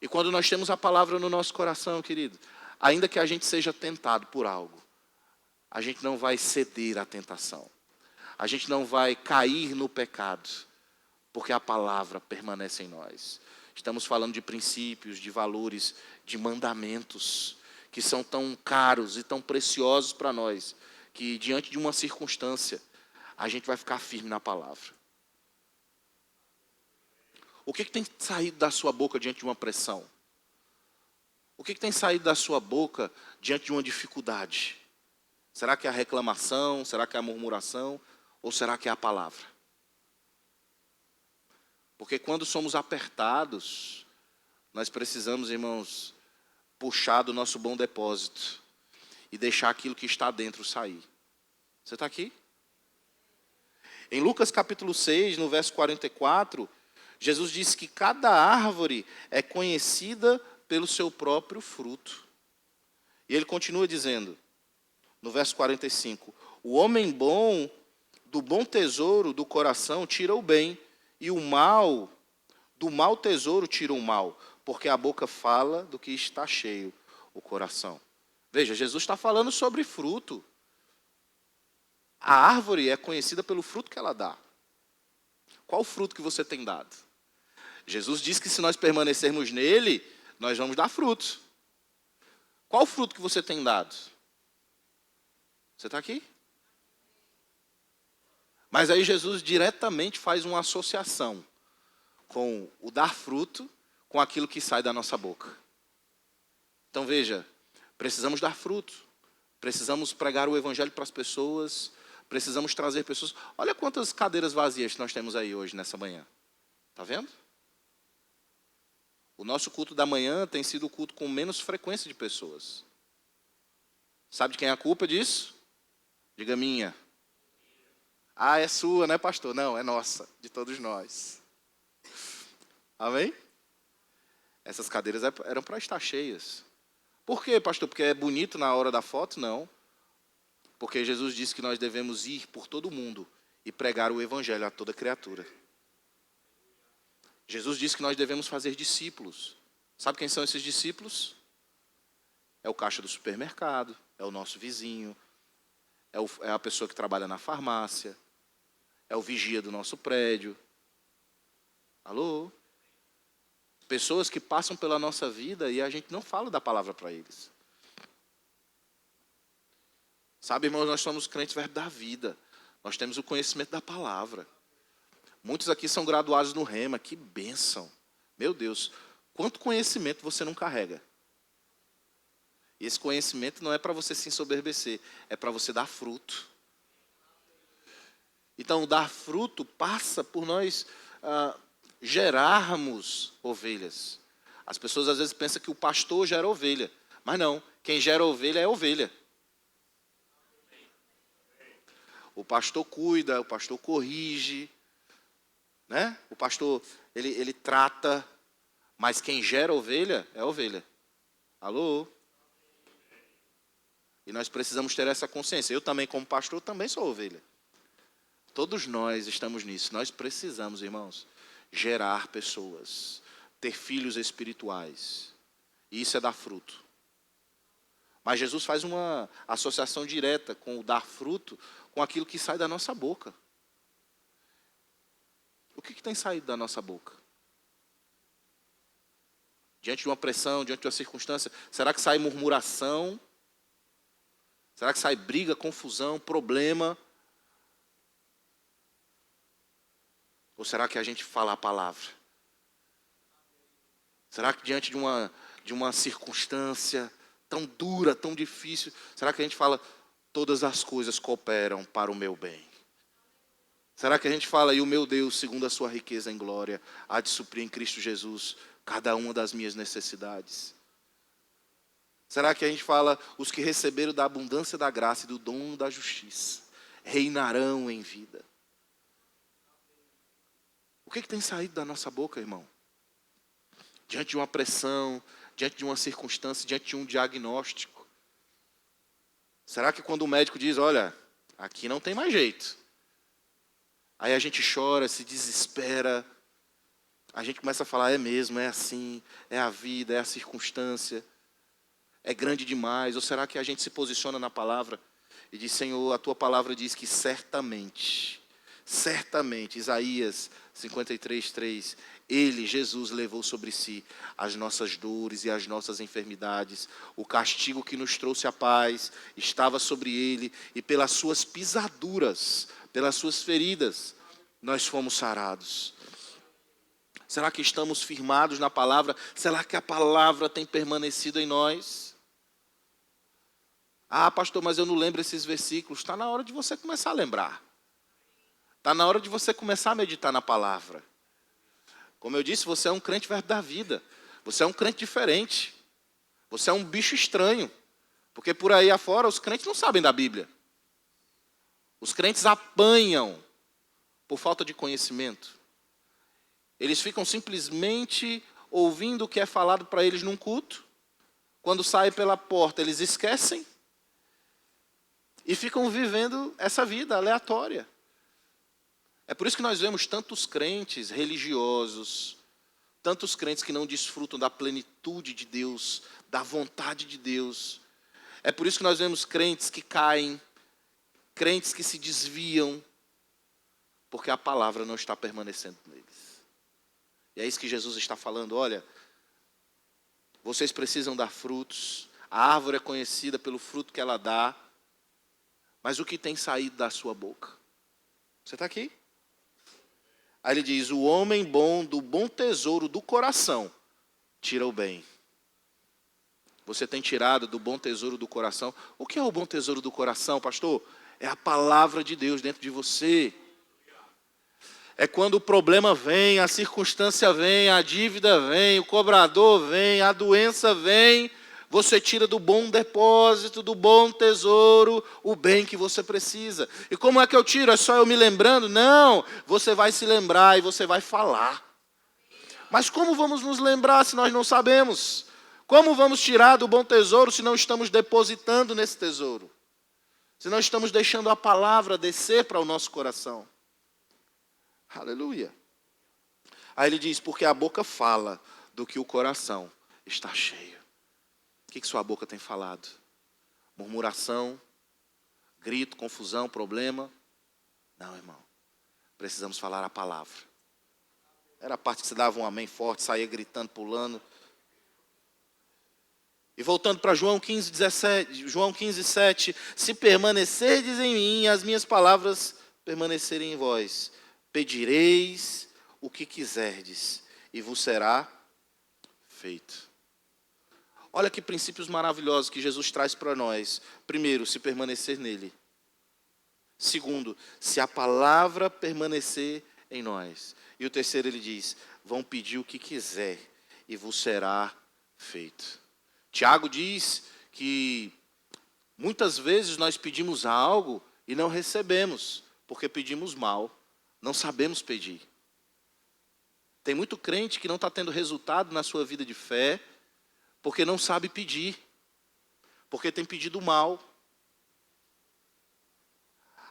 E quando nós temos a palavra no nosso coração, querido, ainda que a gente seja tentado por algo, a gente não vai ceder à tentação. A gente não vai cair no pecado, porque a palavra permanece em nós. Estamos falando de princípios, de valores, de mandamentos, que são tão caros e tão preciosos para nós, que diante de uma circunstância, a gente vai ficar firme na palavra. O que tem saído da sua boca diante de uma pressão? O que tem saído da sua boca diante de uma dificuldade? Será que é a reclamação? Será que é a murmuração? Ou será que é a palavra? Porque quando somos apertados, nós precisamos, irmãos, puxar do nosso bom depósito e deixar aquilo que está dentro sair. Você está aqui? Em Lucas capítulo 6, no verso 44, Jesus disse que cada árvore é conhecida pelo seu próprio fruto. E ele continua dizendo, no verso 45, o homem bom, do bom tesouro do coração, tira o bem, e o mal, do mau tesouro tira o mal, porque a boca fala do que está cheio o coração. Veja, Jesus está falando sobre fruto. A árvore é conhecida pelo fruto que ela dá. Qual fruto que você tem dado? Jesus diz que se nós permanecermos nele, nós vamos dar frutos. Qual fruto que você tem dado? Você está aqui? Mas aí Jesus diretamente faz uma associação com o dar fruto com aquilo que sai da nossa boca. Então veja, precisamos dar fruto, precisamos pregar o evangelho para as pessoas, precisamos trazer pessoas. Olha quantas cadeiras vazias que nós temos aí hoje, nessa manhã. Está vendo? O nosso culto da manhã tem sido o culto com menos frequência de pessoas. Sabe de quem é a culpa disso? Diga minha. Ah, é sua, né, pastor? Não, é nossa, de todos nós. Amém? Essas cadeiras eram para estar cheias. Por quê, pastor? Porque é bonito na hora da foto? Não. Porque Jesus disse que nós devemos ir por todo mundo e pregar o evangelho a toda criatura. Jesus disse que nós devemos fazer discípulos. Sabe quem são esses discípulos? É o caixa do supermercado, é o nosso vizinho, é a pessoa que trabalha na farmácia, é o vigia do nosso prédio. Alô? Pessoas que passam pela nossa vida e a gente não fala da palavra para eles. Sabe, irmãos, nós somos crentes verbo da vida. Nós temos o conhecimento da palavra. Muitos aqui são graduados no Rema. Que bênção. Meu Deus, quanto conhecimento você não carrega? E esse conhecimento não é para você se ensoberbecer, é para você dar fruto. Então, dar fruto passa por nós gerarmos ovelhas. As pessoas às vezes pensam que o pastor gera ovelha, mas não, quem gera ovelha é ovelha. O pastor cuida, o pastor corrige, né? O pastor, ele trata, mas quem gera ovelha é ovelha. Alô? E nós precisamos ter essa consciência. Eu também, como pastor, também sou ovelha. Todos nós estamos nisso. Nós precisamos, irmãos, gerar pessoas, ter filhos espirituais. E isso é dar fruto. Mas Jesus faz uma associação direta com o dar fruto, com aquilo que sai da nossa boca. O que tem saído da nossa boca? Diante de uma pressão, diante de uma circunstância, será que sai murmuração? Será que sai briga, confusão, problema? Ou será que a gente fala a palavra? Será que diante de uma circunstância tão dura, tão difícil, será que a gente fala, todas as coisas cooperam para o meu bem? Será que a gente fala, e o meu Deus, segundo a sua riqueza em glória, há de suprir em Cristo Jesus cada uma das minhas necessidades? Será que a gente fala, os que receberam da abundância da graça e do dom da justiça reinarão em vida? O que tem saído da nossa boca, irmão? Diante de uma pressão, diante de uma circunstância, diante de um diagnóstico. Será que quando o médico diz, olha, aqui não tem mais jeito. Aí a gente chora, se desespera. A gente começa a falar, é mesmo, é assim, é a vida, é a circunstância. É grande demais. Ou será que a gente se posiciona na palavra e diz, Senhor, a tua palavra diz que certamente, Isaías 53:3, Ele, Jesus, levou sobre si as nossas dores e as nossas enfermidades. O castigo que nos trouxe a paz estava sobre Ele, e pelas suas pisaduras, pelas suas feridas, nós fomos sarados. Será que estamos firmados na palavra? Será que a palavra tem permanecido em nós? Ah, pastor, mas eu não lembro esses versículos. Está na hora de você começar a lembrar. Está na hora de você começar a meditar na palavra. Como eu disse, você é um crente verbo da vida. Você é um crente diferente. Você é um bicho estranho. Porque por aí afora os crentes não sabem da Bíblia. Os crentes apanham por falta de conhecimento. Eles ficam simplesmente ouvindo o que é falado para eles num culto. Quando saem pela porta, eles esquecem. E ficam vivendo essa vida aleatória. É por isso que nós vemos tantos crentes religiosos, tantos crentes que não desfrutam da plenitude de Deus, da vontade de Deus. É por isso que nós vemos crentes que caem, crentes que se desviam, porque a palavra não está permanecendo neles. E é isso que Jesus está falando, olha, vocês precisam dar frutos, a árvore é conhecida pelo fruto que ela dá, mas o que tem saído da sua boca? Você está aqui? Aí ele diz, o homem bom do bom tesouro do coração tira o bem. Você tem tirado do bom tesouro do coração. O que é o bom tesouro do coração, pastor? É a palavra de Deus dentro de você. É quando o problema vem, a circunstância vem, a dívida vem, o cobrador vem, a doença vem. Você tira do bom depósito, do bom tesouro, o bem que você precisa. E como é que eu tiro? É só eu me lembrando? Não, você vai se lembrar e você vai falar. Mas como vamos nos lembrar se nós não sabemos? Como vamos tirar do bom tesouro se não estamos depositando nesse tesouro? Se não estamos deixando a palavra descer para o nosso coração? Aleluia. Aí ele diz, porque a boca fala do que o coração está cheio. O que sua boca tem falado? Murmuração, grito, confusão, problema? Não, irmão. Precisamos falar a palavra. Era a parte que você dava um amém forte, saía gritando, pulando. E voltando para João 15:7, se permanecerdes em mim e as minhas palavras permanecerem em vós, pedireis o que quiserdes e vos será feito. Olha que princípios maravilhosos que Jesus traz para nós. Primeiro, se permanecer nele. Segundo, se a palavra permanecer em nós. E o terceiro ele diz, vão pedir o que quiser e vos será feito. Tiago diz que muitas vezes nós pedimos algo e não recebemos, porque pedimos mal, não sabemos pedir. Tem muito crente que não está tendo resultado na sua vida de fé, porque não sabe pedir, porque tem pedido mal,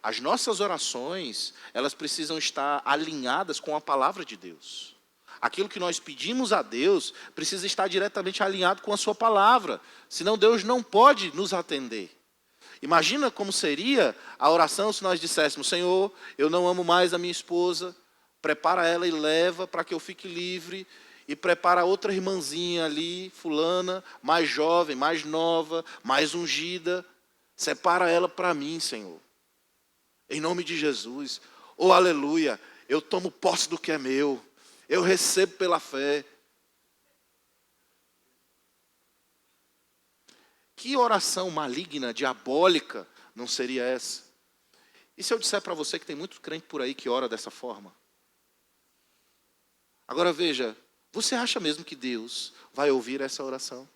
As nossas orações, elas precisam estar alinhadas com a palavra de Deus. Aquilo que nós pedimos a Deus precisa estar diretamente alinhado com a sua palavra. Senão Deus não pode nos atender. Imagina como seria a oração se nós disséssemos: Senhor, eu não amo mais a minha esposa, prepara ela e leva para que eu fique livre, e prepara outra irmãzinha ali, fulana, mais jovem, mais nova, mais ungida, separa ela para mim, Senhor. Em nome de Jesus. Oh, aleluia, eu tomo posse do que é meu, eu recebo pela fé. Que oração maligna, diabólica não seria essa? E se eu disser para você que tem muito crente por aí que ora dessa forma? Agora veja, você acha mesmo que Deus vai ouvir essa oração?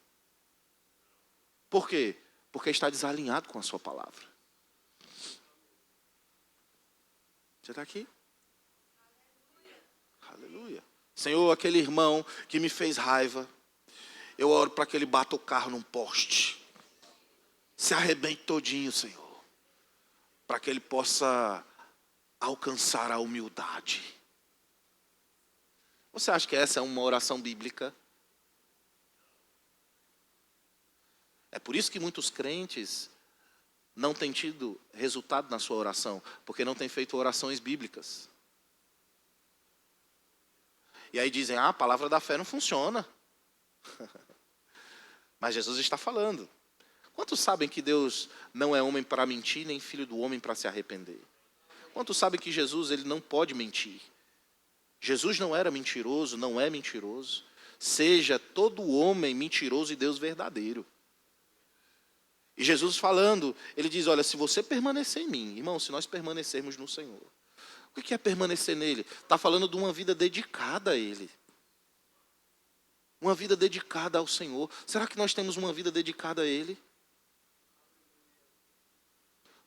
Por quê? Porque está desalinhado com a sua palavra. Você está aqui? Aleluia. Senhor, aquele irmão que me fez raiva, eu oro para que ele bata o carro num poste. Se arrebente todinho, Senhor. Para que ele possa alcançar a humildade. Você acha que essa é uma oração bíblica? É por isso que muitos crentes não têm tido resultado na sua oração, porque não têm feito orações bíblicas. E aí dizem: a palavra da fé não funciona. Mas Jesus está falando. Quantos sabem que Deus não é homem para mentir, nem filho do homem para se arrepender? Quantos sabem que Jesus ele não pode mentir? Jesus não era mentiroso, não é mentiroso. Seja todo homem mentiroso e Deus verdadeiro. E Jesus falando, ele diz: olha, se você permanecer em mim, irmão, se nós permanecermos no Senhor. O que é permanecer nele? Está falando de uma vida dedicada a Ele. Uma vida dedicada ao Senhor. Será que nós temos uma vida dedicada a Ele?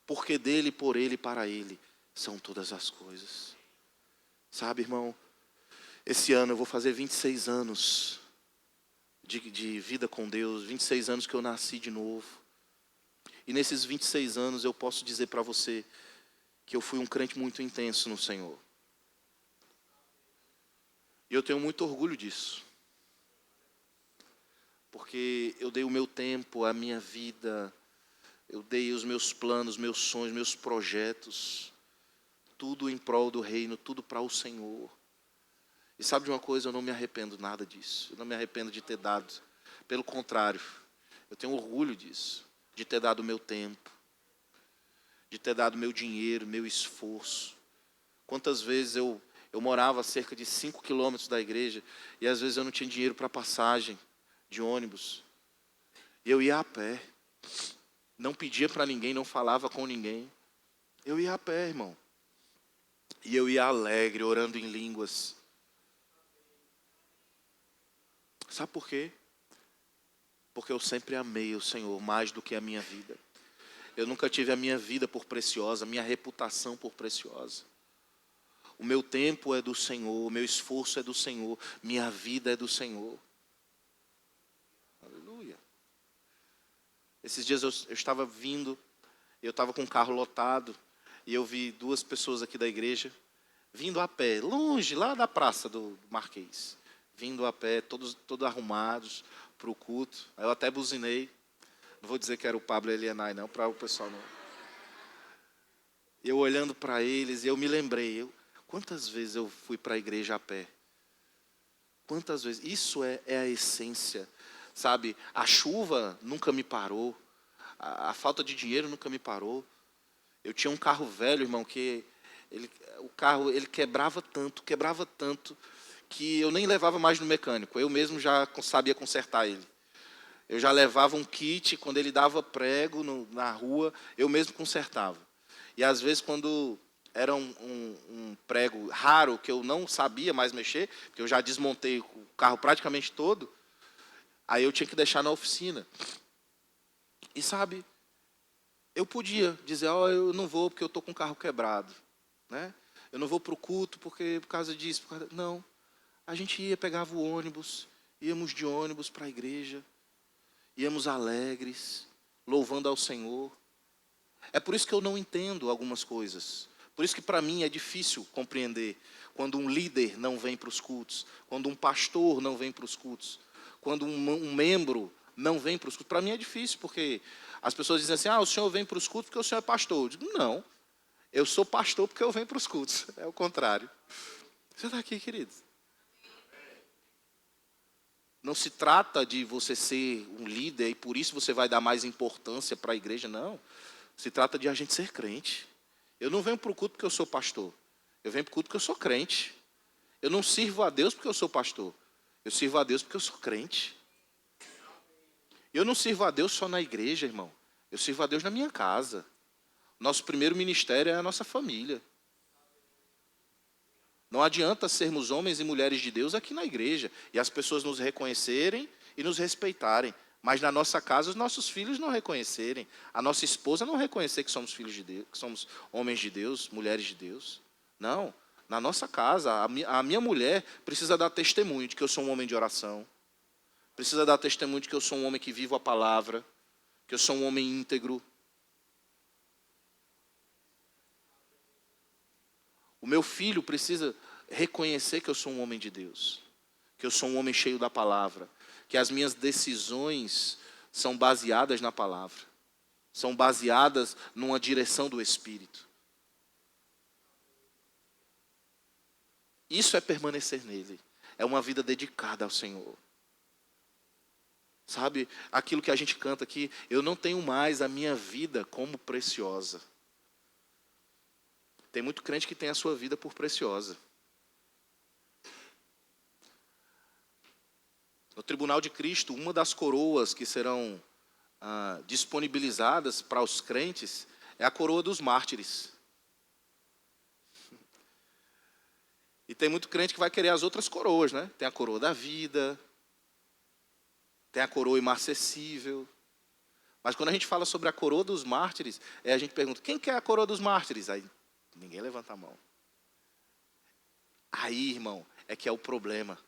Porque dele, por Ele e para Ele são todas as coisas. Sabe, irmão, esse ano eu vou fazer 26 anos de vida com Deus, 26 anos que eu nasci de novo. E nesses 26 anos eu posso dizer para você que eu fui um crente muito intenso no Senhor. E eu tenho muito orgulho disso. Porque eu dei o meu tempo, a minha vida, eu dei os meus planos, meus sonhos, meus projetos, tudo em prol do reino, tudo para o Senhor. E sabe de uma coisa, eu não me arrependo nada disso. Eu não me arrependo de ter dado. Pelo contrário, eu tenho orgulho disso. De ter dado o meu tempo. De ter dado meu dinheiro, meu esforço. Quantas vezes eu morava a cerca de 5 quilômetros da igreja e às vezes eu não tinha dinheiro para passagem de ônibus. E eu ia a pé. Não pedia para ninguém, não falava com ninguém. Eu ia a pé, irmão. E eu ia alegre, orando em línguas. Sabe por quê? Porque eu sempre amei o Senhor mais do que a minha vida. Eu nunca tive a minha vida por preciosa, a minha reputação por preciosa. O meu tempo é do Senhor, o meu esforço é do Senhor, minha vida é do Senhor. Aleluia. Esses dias eu estava vindo, eu estava com um carro lotado, e eu vi 2 pessoas aqui da igreja, vindo a pé, longe, lá da praça do Marquês. Vindo a pé, todos arrumados para o culto. Aí eu até buzinei. Não vou dizer que era o Pablo Elianai, não, para o pessoal não. Eu olhando para eles, eu me lembrei. Quantas vezes eu fui para a igreja a pé? Quantas vezes? Isso é a essência. Sabe, a chuva nunca me parou. A falta de dinheiro nunca me parou. Eu tinha um carro velho, irmão, que o carro quebrava tanto, que eu nem levava mais no mecânico. Eu mesmo já sabia consertar ele. Eu já levava um kit, quando ele dava prego na rua, eu mesmo consertava. E às vezes quando era um prego raro, que eu não sabia mais mexer, porque eu já desmontei o carro praticamente todo, aí eu tinha que deixar na oficina. E sabe, eu podia dizer: eu não vou porque eu estou com o carro quebrado. Né? Eu não vou para o culto por causa disso. Não. A gente ia, pegava o ônibus, íamos de ônibus para a igreja, íamos alegres, louvando ao Senhor. É por isso que eu não entendo algumas coisas. Por isso que para mim é difícil compreender quando um líder não vem para os cultos, quando um pastor não vem para os cultos, quando um membro não vem para os cultos. Para mim é difícil, porque as pessoas dizem assim, o senhor vem para os cultos porque o senhor é pastor. Eu digo, não, eu sou pastor porque eu venho para os cultos. É o contrário. Você está aqui, queridos? Não se trata de você ser um líder e por isso você vai dar mais importância para a igreja, não. Se trata de a gente ser crente. Eu não venho para o culto porque eu sou pastor. Eu venho para o culto porque eu sou crente. Eu não sirvo a Deus porque eu sou pastor. Eu sirvo a Deus porque eu sou crente. Eu não sirvo a Deus só na igreja, irmão. Eu sirvo a Deus na minha casa. Nosso primeiro ministério é a nossa família. Não adianta sermos homens e mulheres de Deus aqui na igreja e as pessoas nos reconhecerem e nos respeitarem. Mas na nossa casa os nossos filhos não reconhecerem. A nossa esposa não reconhecer que somos filhos de Deus, que somos homens de Deus, mulheres de Deus. Não. Na nossa casa, a minha mulher precisa dar testemunho de que eu sou um homem de oração. Precisa dar testemunho de que eu sou um homem que vivo a palavra. Que eu sou um homem íntegro. O meu filho precisa reconhecer que eu sou um homem de Deus. Que eu sou um homem cheio da palavra. Que as minhas decisões são baseadas na palavra. São baseadas numa direção do Espírito. Isso é permanecer nele. É uma vida dedicada ao Senhor. Sabe, aquilo que a gente canta aqui, eu não tenho mais a minha vida como preciosa. Tem muito crente que tem a sua vida por preciosa. No tribunal de Cristo, uma das coroas que serão disponibilizadas para os crentes é a coroa dos mártires. E tem muito crente que vai querer as outras coroas, né? Tem a coroa da vida, tem a coroa imarcessível. Mas quando a gente fala sobre a coroa dos mártires, a gente pergunta, quem quer a coroa dos mártires? Aí ninguém levanta a mão. Aí, irmão, é que é o problema.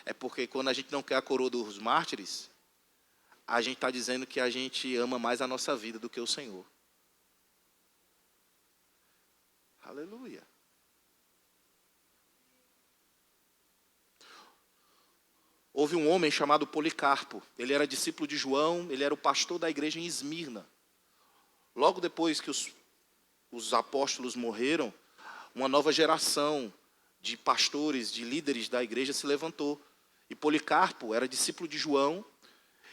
É porque quando a gente não quer a coroa dos mártires, a gente está dizendo que a gente ama mais a nossa vida do que o Senhor. Aleluia. Houve um homem chamado Policarpo. Ele era discípulo de João, ele era o pastor da igreja em Esmirna. Logo depois que os apóstolos morreram, uma nova geração de pastores, de líderes da igreja se levantou. E Policarpo era discípulo de João,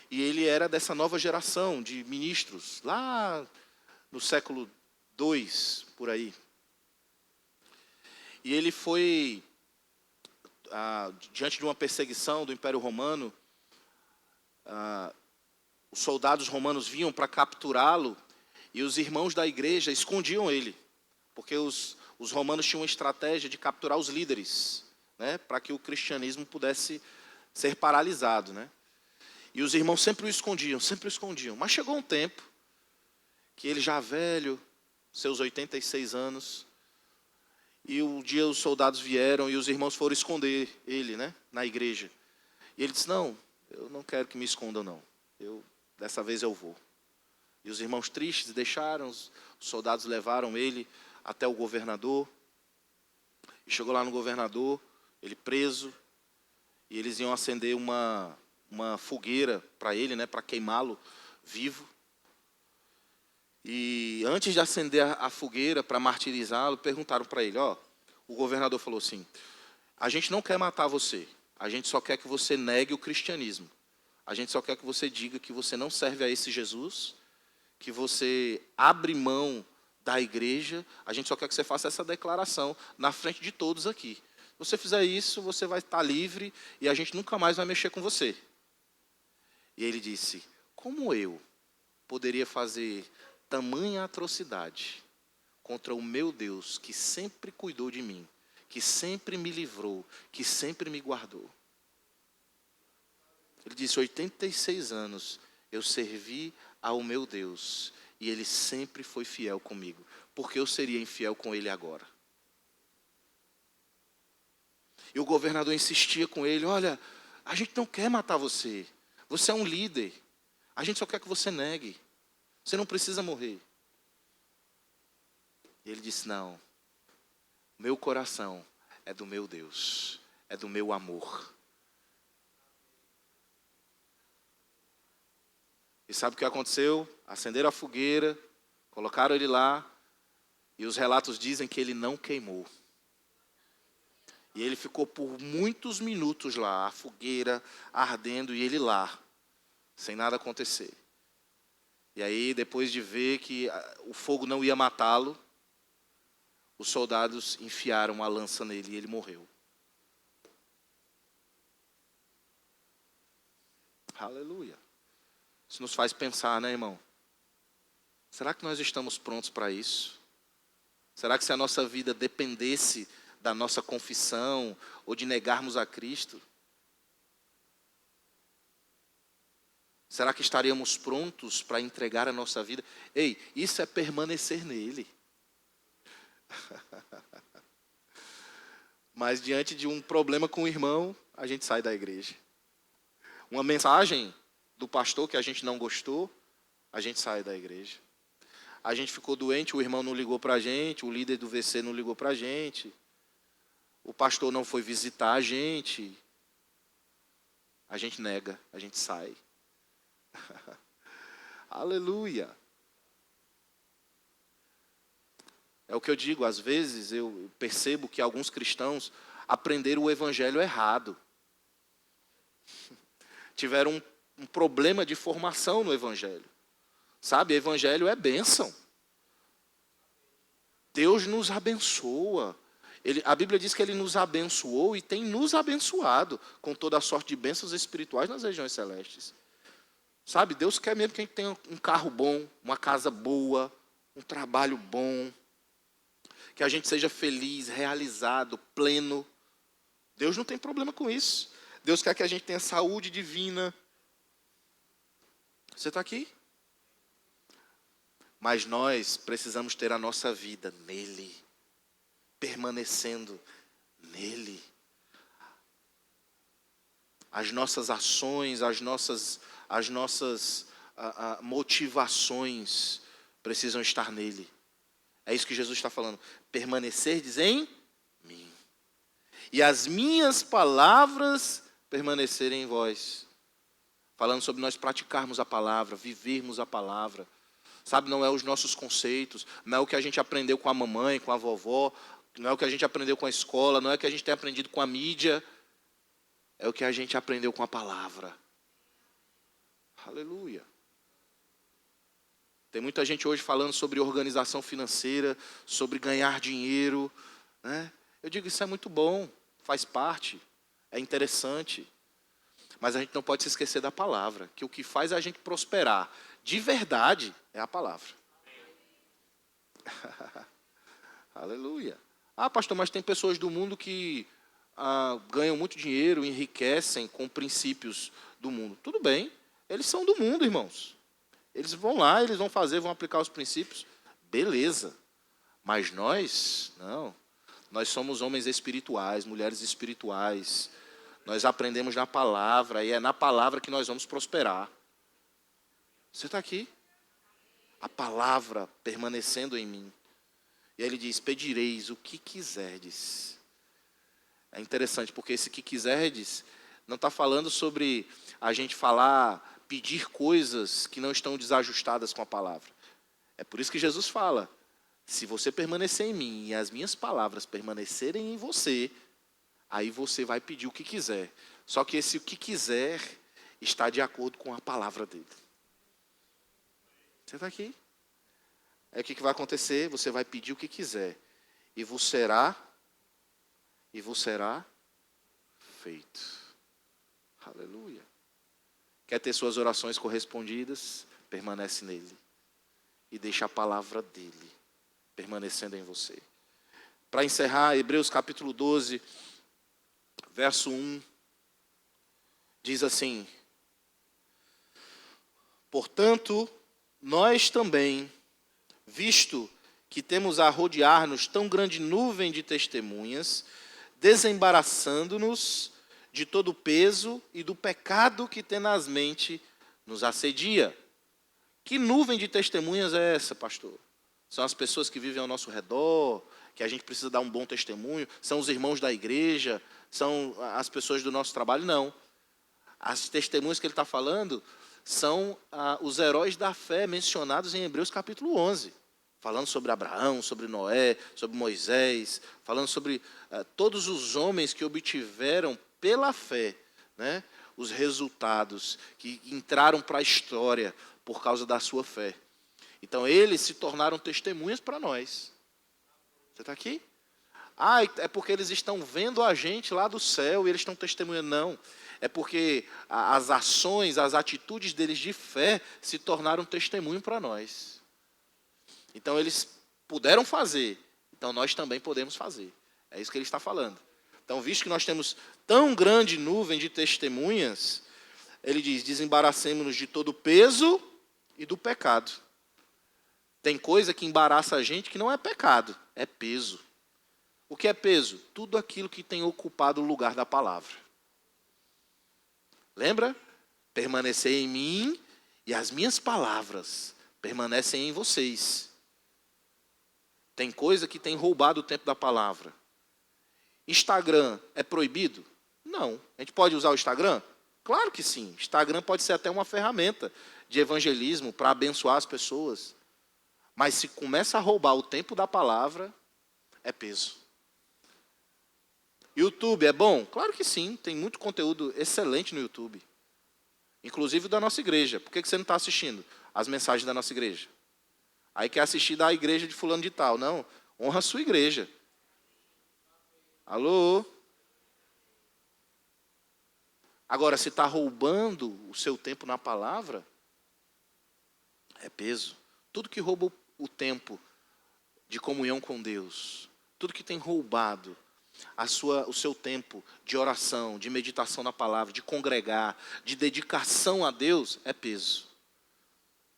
e ele era dessa nova geração de ministros, lá no século II, por aí. E ele foi, diante de uma perseguição do Império Romano, os soldados romanos vinham para capturá-lo, e os irmãos da igreja escondiam ele, porque os romanos tinham uma estratégia de capturar os líderes, né, para que o cristianismo pudesse ser paralisado, né? E os irmãos sempre o escondiam. Mas chegou um tempo que ele já velho, seus 86 anos, e um dia os soldados vieram e os irmãos foram esconder ele, né, na igreja. E ele disse, não, eu não quero que me escondam, não. Dessa vez eu vou. E os irmãos tristes deixaram, os soldados levaram ele até o governador. E chegou lá no governador, ele preso, e eles iam acender uma fogueira para ele, né, para queimá-lo vivo. E antes de acender a fogueira para martirizá-lo, perguntaram para ele, o governador falou assim, a gente não quer matar você, a gente só quer que você negue o cristianismo. A gente só quer que você diga que você não serve a esse Jesus, que você abre mão da igreja, a gente só quer que você faça essa declaração na frente de todos aqui. Se você fizer isso, você vai estar livre e a gente nunca mais vai mexer com você. E ele disse, como eu poderia fazer tamanha atrocidade contra o meu Deus, que sempre cuidou de mim, que sempre me livrou, que sempre me guardou? Ele disse, 86 anos eu servi ao meu Deus e ele sempre foi fiel comigo. Por que eu seria infiel com ele agora? E o governador insistia com ele, olha, a gente não quer matar você. Você é um líder. A gente só quer que você negue. Você não precisa morrer. E ele disse: não, meu coração é do meu Deus, é do meu amor. E sabe o que aconteceu? Acenderam a fogueira, colocaram ele lá, e os relatos dizem que ele não queimou. E ele ficou por muitos minutos lá, a fogueira ardendo e ele lá, sem nada acontecer. E aí, depois de ver que o fogo não ia matá-lo, os soldados enfiaram uma lança nele e ele morreu. Aleluia. Isso nos faz pensar, né, irmão? Será que nós estamos prontos para isso? Será que se a nossa vida dependesse da nossa confissão ou de negarmos a Cristo, será que estaríamos prontos para entregar a nossa vida? Ei, isso é permanecer nele. Mas diante de um problema com o irmão, a gente sai da igreja. Uma mensagem do pastor que a gente não gostou, a gente sai da igreja. A gente ficou doente, o irmão não ligou para a gente, o líder do VC não ligou para a gente, o pastor não foi visitar a gente nega, a gente sai. Aleluia. É o que eu digo, às vezes eu percebo que alguns cristãos aprenderam o evangelho errado. Tiveram um problema de formação no evangelho. Sabe, evangelho é bênção. Deus nos abençoa. A Bíblia diz que Ele nos abençoou e tem nos abençoado com toda a sorte de bênçãos espirituais nas regiões celestes. Sabe, Deus quer mesmo que a gente tenha um carro bom, uma casa boa, um trabalho bom, que a gente seja feliz, realizado, pleno. Deus não tem problema com isso. Deus quer que a gente tenha saúde divina. Você está aqui? Mas nós precisamos ter a nossa vida nele, permanecendo nele. As nossas ações, as nossas motivações precisam estar nele. É isso que Jesus está falando. Permanecerdes em mim. E as minhas palavras permanecerem em vós. Falando sobre nós praticarmos a palavra, vivermos a palavra. Sabe, não é os nossos conceitos, não é o que a gente aprendeu com a mamãe, com a vovó, não é o que a gente aprendeu com a escola, não é o que a gente tem aprendido com a mídia. É o que a gente aprendeu com a palavra. Aleluia. Tem muita gente hoje falando sobre organização financeira, sobre ganhar dinheiro, né? Eu digo, isso é muito bom, faz parte, é interessante. Mas a gente não pode se esquecer da palavra, que o que faz a gente prosperar de verdade é a palavra. Aleluia. Ah, pastor, mas tem pessoas do mundo que ganham muito dinheiro, enriquecem com princípios do mundo. Tudo bem, eles são do mundo, irmãos. Eles vão lá, eles vão fazer, vão aplicar os princípios. Beleza. Mas nós, não. Nós somos homens espirituais, mulheres espirituais. Nós aprendemos na palavra, e é na palavra que nós vamos prosperar. Você está aqui? A palavra permanecendo em mim. E aí ele diz, pedireis o que quiserdes. É interessante, porque esse que quiserdes não está falando sobre a gente falar, pedir coisas que não estão desajustadas com a palavra. É por isso que Jesus fala, se você permanecer em mim e as minhas palavras permanecerem em você, aí você vai pedir o que quiser. Só que esse o que quiser está de acordo com a palavra dele. Você está aqui? Aí o que vai acontecer? Você vai pedir o que quiser. E vos será feito. Aleluia. Quer ter suas orações correspondidas? Permanece nele. E deixa a palavra dele permanecendo em você. Para encerrar, Hebreus capítulo 12, verso 1, diz assim: portanto, nós também, visto que temos a rodear-nos tão grande nuvem de testemunhas, desembaraçando-nos de todo o peso e do pecado que tenazmente nos assedia. Que nuvem de testemunhas é essa, pastor? São as pessoas que vivem ao nosso redor, que a gente precisa dar um bom testemunho, são os irmãos da igreja, são as pessoas do nosso trabalho, não. As testemunhas que ele está falando são os heróis da fé mencionados em Hebreus capítulo 11, falando sobre Abraão, sobre Noé, sobre Moisés, falando sobre todos os homens que obtiveram pela fé, né, os resultados, que entraram para a história por causa da sua fé. Então, eles se tornaram testemunhas para nós. Você está aqui? É porque eles estão vendo a gente lá do céu e eles estão testemunhando. Não. É porque as ações, as atitudes deles de fé se tornaram testemunho para nós. Então, eles puderam fazer. Então, nós também podemos fazer. É isso que ele está falando. Então, visto que nós temos tão grande nuvem de testemunhas, ele diz, desembaracemos-nos de todo o peso e do pecado. Tem coisa que embaraça a gente que não é pecado, é peso. O que é peso? Tudo aquilo que tem ocupado o lugar da palavra. Lembra? Permanecer em mim e as minhas palavras permanecem em vocês. Tem coisa que tem roubado o tempo da palavra. Instagram é proibido? Não. A gente pode usar o Instagram? Claro que sim. Instagram pode ser até uma ferramenta de evangelismo para abençoar as pessoas. Mas se começa a roubar o tempo da palavra, é peso. YouTube é bom? Claro que sim, tem muito conteúdo excelente no YouTube. Inclusive da nossa igreja. Por que você não está assistindo as mensagens da nossa igreja? Aí quer assistir da igreja de fulano de tal. Não, honra a sua igreja. Alô? Agora, se está roubando o seu tempo na palavra, é peso. Tudo que rouba o tempo de comunhão com Deus, tudo que tem roubado o seu tempo de oração, de meditação na palavra, de congregar, de dedicação a Deus, é peso.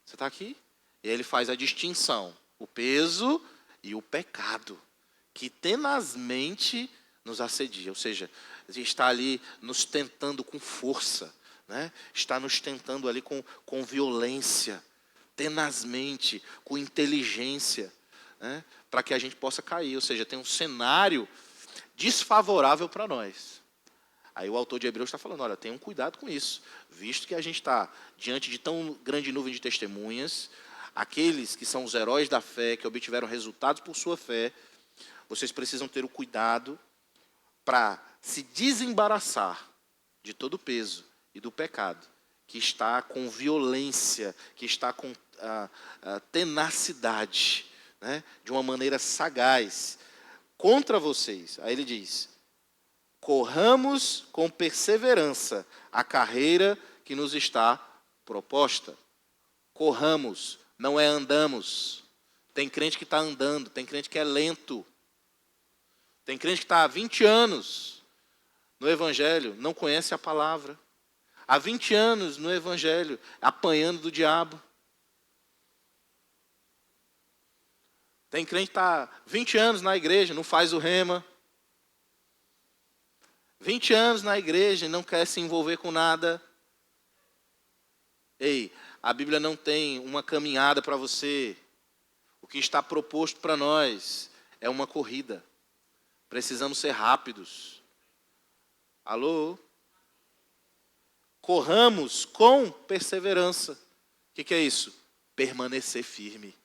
Você está aqui? E aí ele faz a distinção, o peso e o pecado, que tenazmente nos assedia, ou seja, está ali nos tentando com força, né? Está nos tentando ali com violência, tenazmente, com inteligência, né? Para que a gente possa cair, ou seja, tem um cenário desfavorável para nós. Aí o autor de Hebreus está falando, olha, tenham cuidado com isso, visto que a gente está diante de tão grande nuvem de testemunhas, aqueles que são os heróis da fé, que obtiveram resultados por sua fé, vocês precisam ter o cuidado para se desembaraçar de todo o peso e do pecado, que está com violência, que está com tenacidade, né, de uma maneira sagaz, contra vocês. Aí ele diz, corramos com perseverança a carreira que nos está proposta. Corramos, não é andamos. Tem crente que está andando, tem crente que é lento. Tem crente que está há 20 anos no Evangelho, não conhece a palavra. Há 20 anos no Evangelho, apanhando do diabo. Tem crente que está 20 anos na igreja, não faz o rema. 20 anos na igreja e não quer se envolver com nada. Ei, a Bíblia não tem uma caminhada para você. O que está proposto para nós é uma corrida. Precisamos ser rápidos. Alô? Corramos com perseverança. O que é isso? Permanecer firme.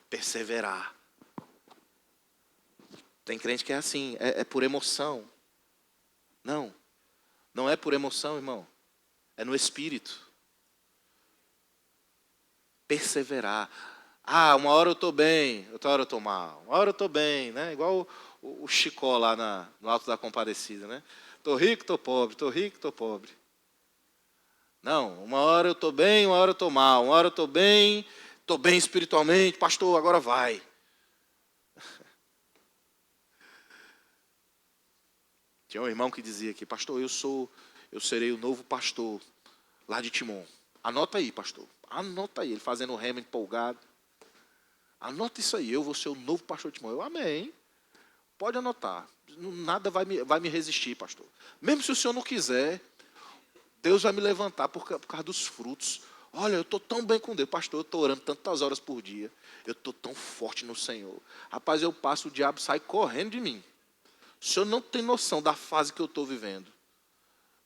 Perseverar. Tem crente que é assim, é por emoção. Não, não é por emoção, irmão. É no espírito. Perseverar. Uma hora eu estou bem, outra hora eu estou mal. Uma hora eu estou bem, né? Igual o Chicó lá no Alto da Compadecida, né? Estou rico, estou pobre, estou rico, estou pobre. Não, uma hora eu estou bem, uma hora eu estou mal. Uma hora eu estou bem espiritualmente. Pastor, agora vai. Tinha um irmão que dizia aqui, pastor, eu serei o novo pastor lá de Timon. Anota aí, pastor. Anota aí. Ele fazendo o rema empolgado. Anota isso aí, eu vou ser o novo pastor de Timon. Eu, amém. Pode anotar. Nada vai me resistir, pastor. Mesmo se o senhor não quiser, Deus vai me levantar por causa dos frutos. Olha, eu estou tão bem com Deus. Pastor, eu estou orando tantas horas por dia. Eu estou tão forte no Senhor. Rapaz, eu passo, o diabo sai correndo de mim. O senhor não tem noção da fase que eu estou vivendo.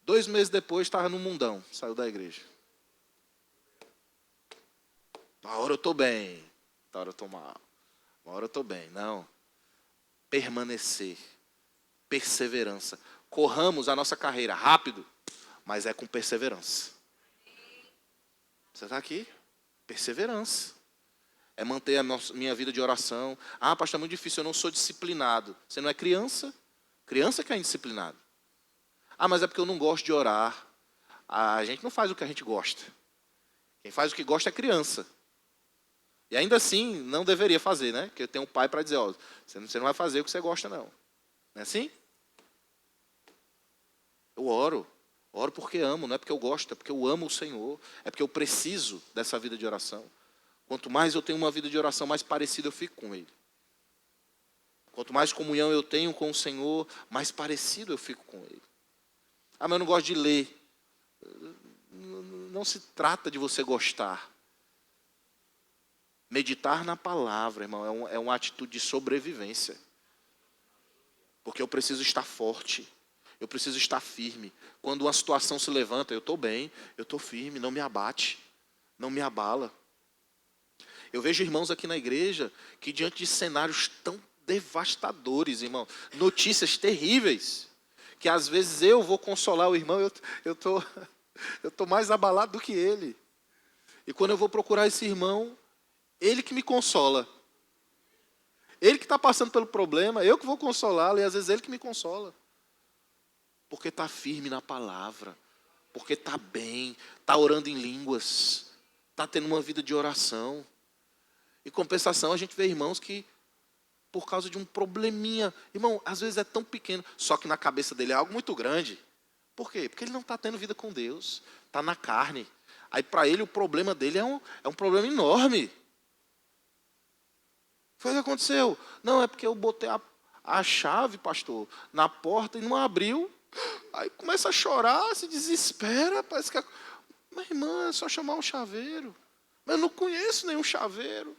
2 meses depois, estava no mundão. Saiu da igreja. Uma hora eu estou bem. Outra hora eu estou mal. Uma hora eu estou bem. Não. Permanecer. Perseverança. Corramos a nossa carreira rápido, mas é com perseverança. Você está aqui? Perseverança. É manter a minha vida de oração. Ah, pastor, é muito difícil, eu não sou disciplinado. Você não é criança? Criança que é indisciplinado. Ah, mas é porque eu não gosto de orar. A gente não faz o que a gente gosta. Quem faz o que gosta é criança. E ainda assim, não deveria fazer, né? Porque eu tenho um pai para dizer, ó, você não vai fazer o que você gosta, não. Não é assim? Eu oro. Oro porque amo, não é porque eu gosto, é porque eu amo o Senhor. É porque eu preciso dessa vida de oração. Quanto mais eu tenho uma vida de oração, mais parecido eu fico com Ele. Quanto mais comunhão eu tenho com o Senhor, mais parecido eu fico com Ele. Ah, mas eu não gosto de ler. Não se trata de você gostar. Meditar na palavra, irmão, é uma atitude de sobrevivência. Porque eu preciso estar forte. Eu preciso estar firme. Quando uma situação se levanta, eu estou bem, eu estou firme, não me abate, não me abala. Eu vejo irmãos aqui na igreja que diante de cenários tão devastadores, irmão, notícias terríveis, que às vezes eu vou consolar o irmão, eu tô mais abalado do que ele. E quando eu vou procurar esse irmão, ele que me consola. Ele que está passando pelo problema, eu que vou consolá-lo, e às vezes ele que me consola. Porque está firme na palavra, porque está bem, está orando em línguas, está tendo uma vida de oração. Em compensação, a gente vê irmãos que, por causa de um probleminha, irmão, às vezes é tão pequeno, só que na cabeça dele é algo muito grande. Por quê? Porque ele não está tendo vida com Deus, está na carne. Aí para ele o problema dele é um problema enorme. Foi o que aconteceu. Não, é porque eu botei a chave, pastor, na porta e não abriu. Aí começa a chorar, se desespera, parece que... Mas irmã, é só chamar um chaveiro. Mas eu não conheço nenhum chaveiro.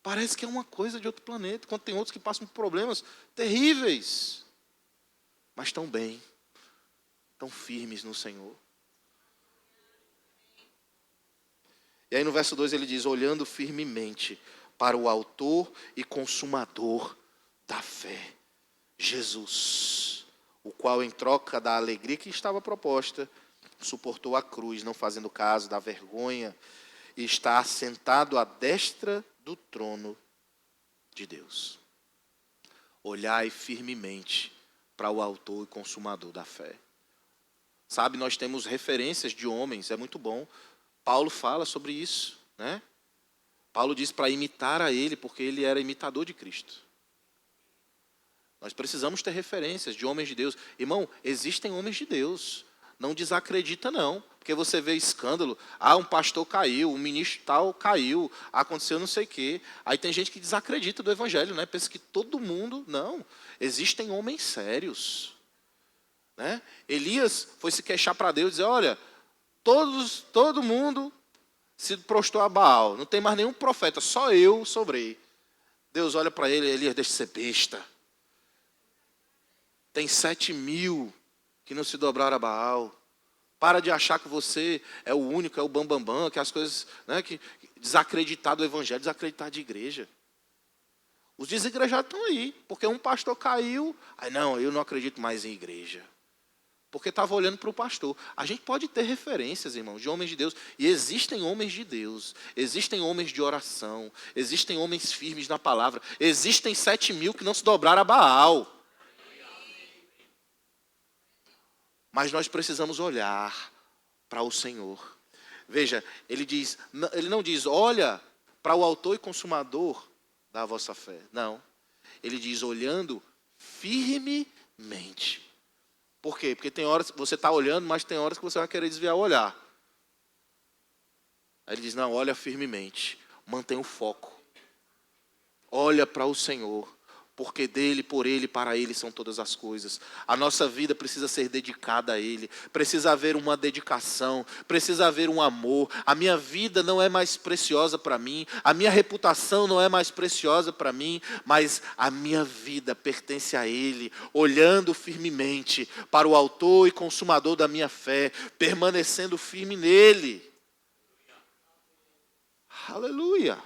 Parece que é uma coisa de outro planeta, quando tem outros que passam por problemas terríveis. Mas estão bem, estão firmes no Senhor. E aí no verso 2 ele diz, olhando firmemente para o autor e consumador da fé, Jesus, o qual em troca da alegria que estava proposta, suportou a cruz, não fazendo caso da vergonha, e está assentado à destra do trono de Deus. Olhai firmemente para o autor e consumador da fé. Sabe, nós temos referências de homens, é muito bom. Paulo fala sobre isso, né? Paulo diz para imitar a ele, porque ele era imitador de Cristo. Nós precisamos ter referências de homens de Deus. Irmão, existem homens de Deus. Não desacredita não, porque você vê escândalo. Ah, um pastor caiu, um ministro tal caiu, aconteceu não sei o quê. Aí tem gente que desacredita do evangelho, né? Pensa que todo mundo... Não, existem homens sérios. Né? Elias foi se queixar para Deus e dizer, olha, todo mundo se prostrou a Baal. Não tem mais nenhum profeta, só eu sobrei. Deus olha para ele, Elias, deixa de ser besta. Tem 7.000 que não se dobraram a Baal. Para de achar que você é o único, é o bambambam, que as coisas, né, que desacreditar do evangelho, desacreditar de igreja. Os desigrejados estão aí, porque um pastor caiu, aí não, eu não acredito mais em igreja. Porque estava olhando para o pastor. A gente pode ter referências, irmãos, de homens de Deus. E existem homens de Deus. Existem homens de oração. Existem homens firmes na palavra. Existem 7.000 que não se dobraram a Baal. Mas nós precisamos olhar para o Senhor. Veja, ele não diz, olha para o autor e consumador da vossa fé. Não. Ele diz, olhando firmemente. Por quê? Porque tem horas que você está olhando, mas tem horas que você vai querer desviar o olhar. Aí ele diz, não, olha firmemente. Mantenha o foco. Olha para o Senhor. porque dele, por ele, para ele são todas as coisas. A nossa vida precisa ser dedicada a ele, precisa haver uma dedicação, precisa haver um amor. A minha vida não é mais preciosa para mim, a minha reputação não é mais preciosa para mim, mas a minha vida pertence a ele, olhando firmemente para o autor e consumador da minha fé, permanecendo firme nele. Aleluia!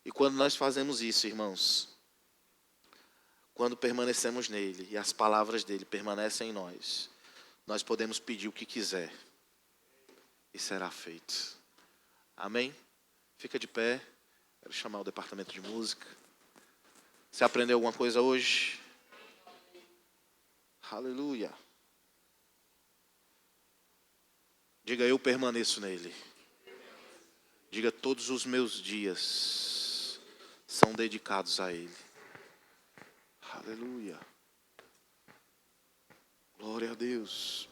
E quando nós fazemos isso, irmãos, quando permanecemos nele e as palavras dele permanecem em nós, nós podemos pedir o que quiser e será feito. Amém? Fica de pé. Quero chamar o departamento de música. Você aprendeu alguma coisa hoje? Aleluia. Diga, eu permaneço nele. Diga, todos os meus dias são dedicados a ele. Aleluia. Glória a Deus.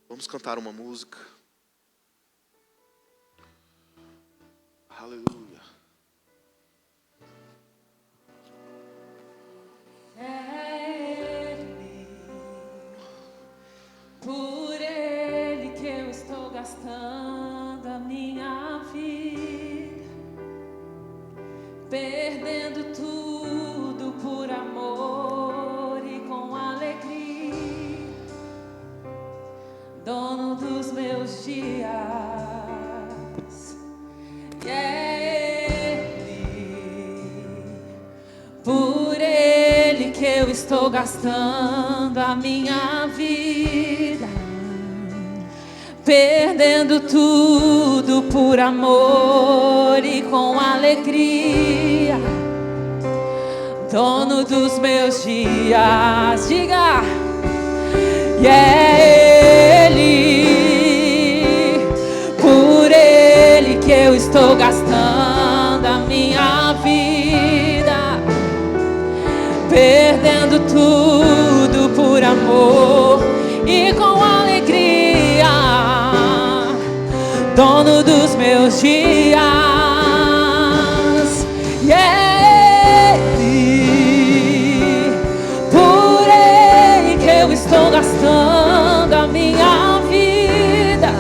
Vamos cantar uma música. Aleluia. É Ele, por Ele que eu estou gastando a minha vida, perdendo tudo por amor e com alegria, dono dos meus dias. E é Ele, por Ele que eu estou gastando a minha vida, perdendo tudo por amor e com alegria, dono dos meus dias. Diga, e é Ele, por Ele que eu estou gastando a minha vida, perdendo tudo por amor e com alegria, dono dos meus dias. E é Ele, por Ele que eu estou gastando a minha vida,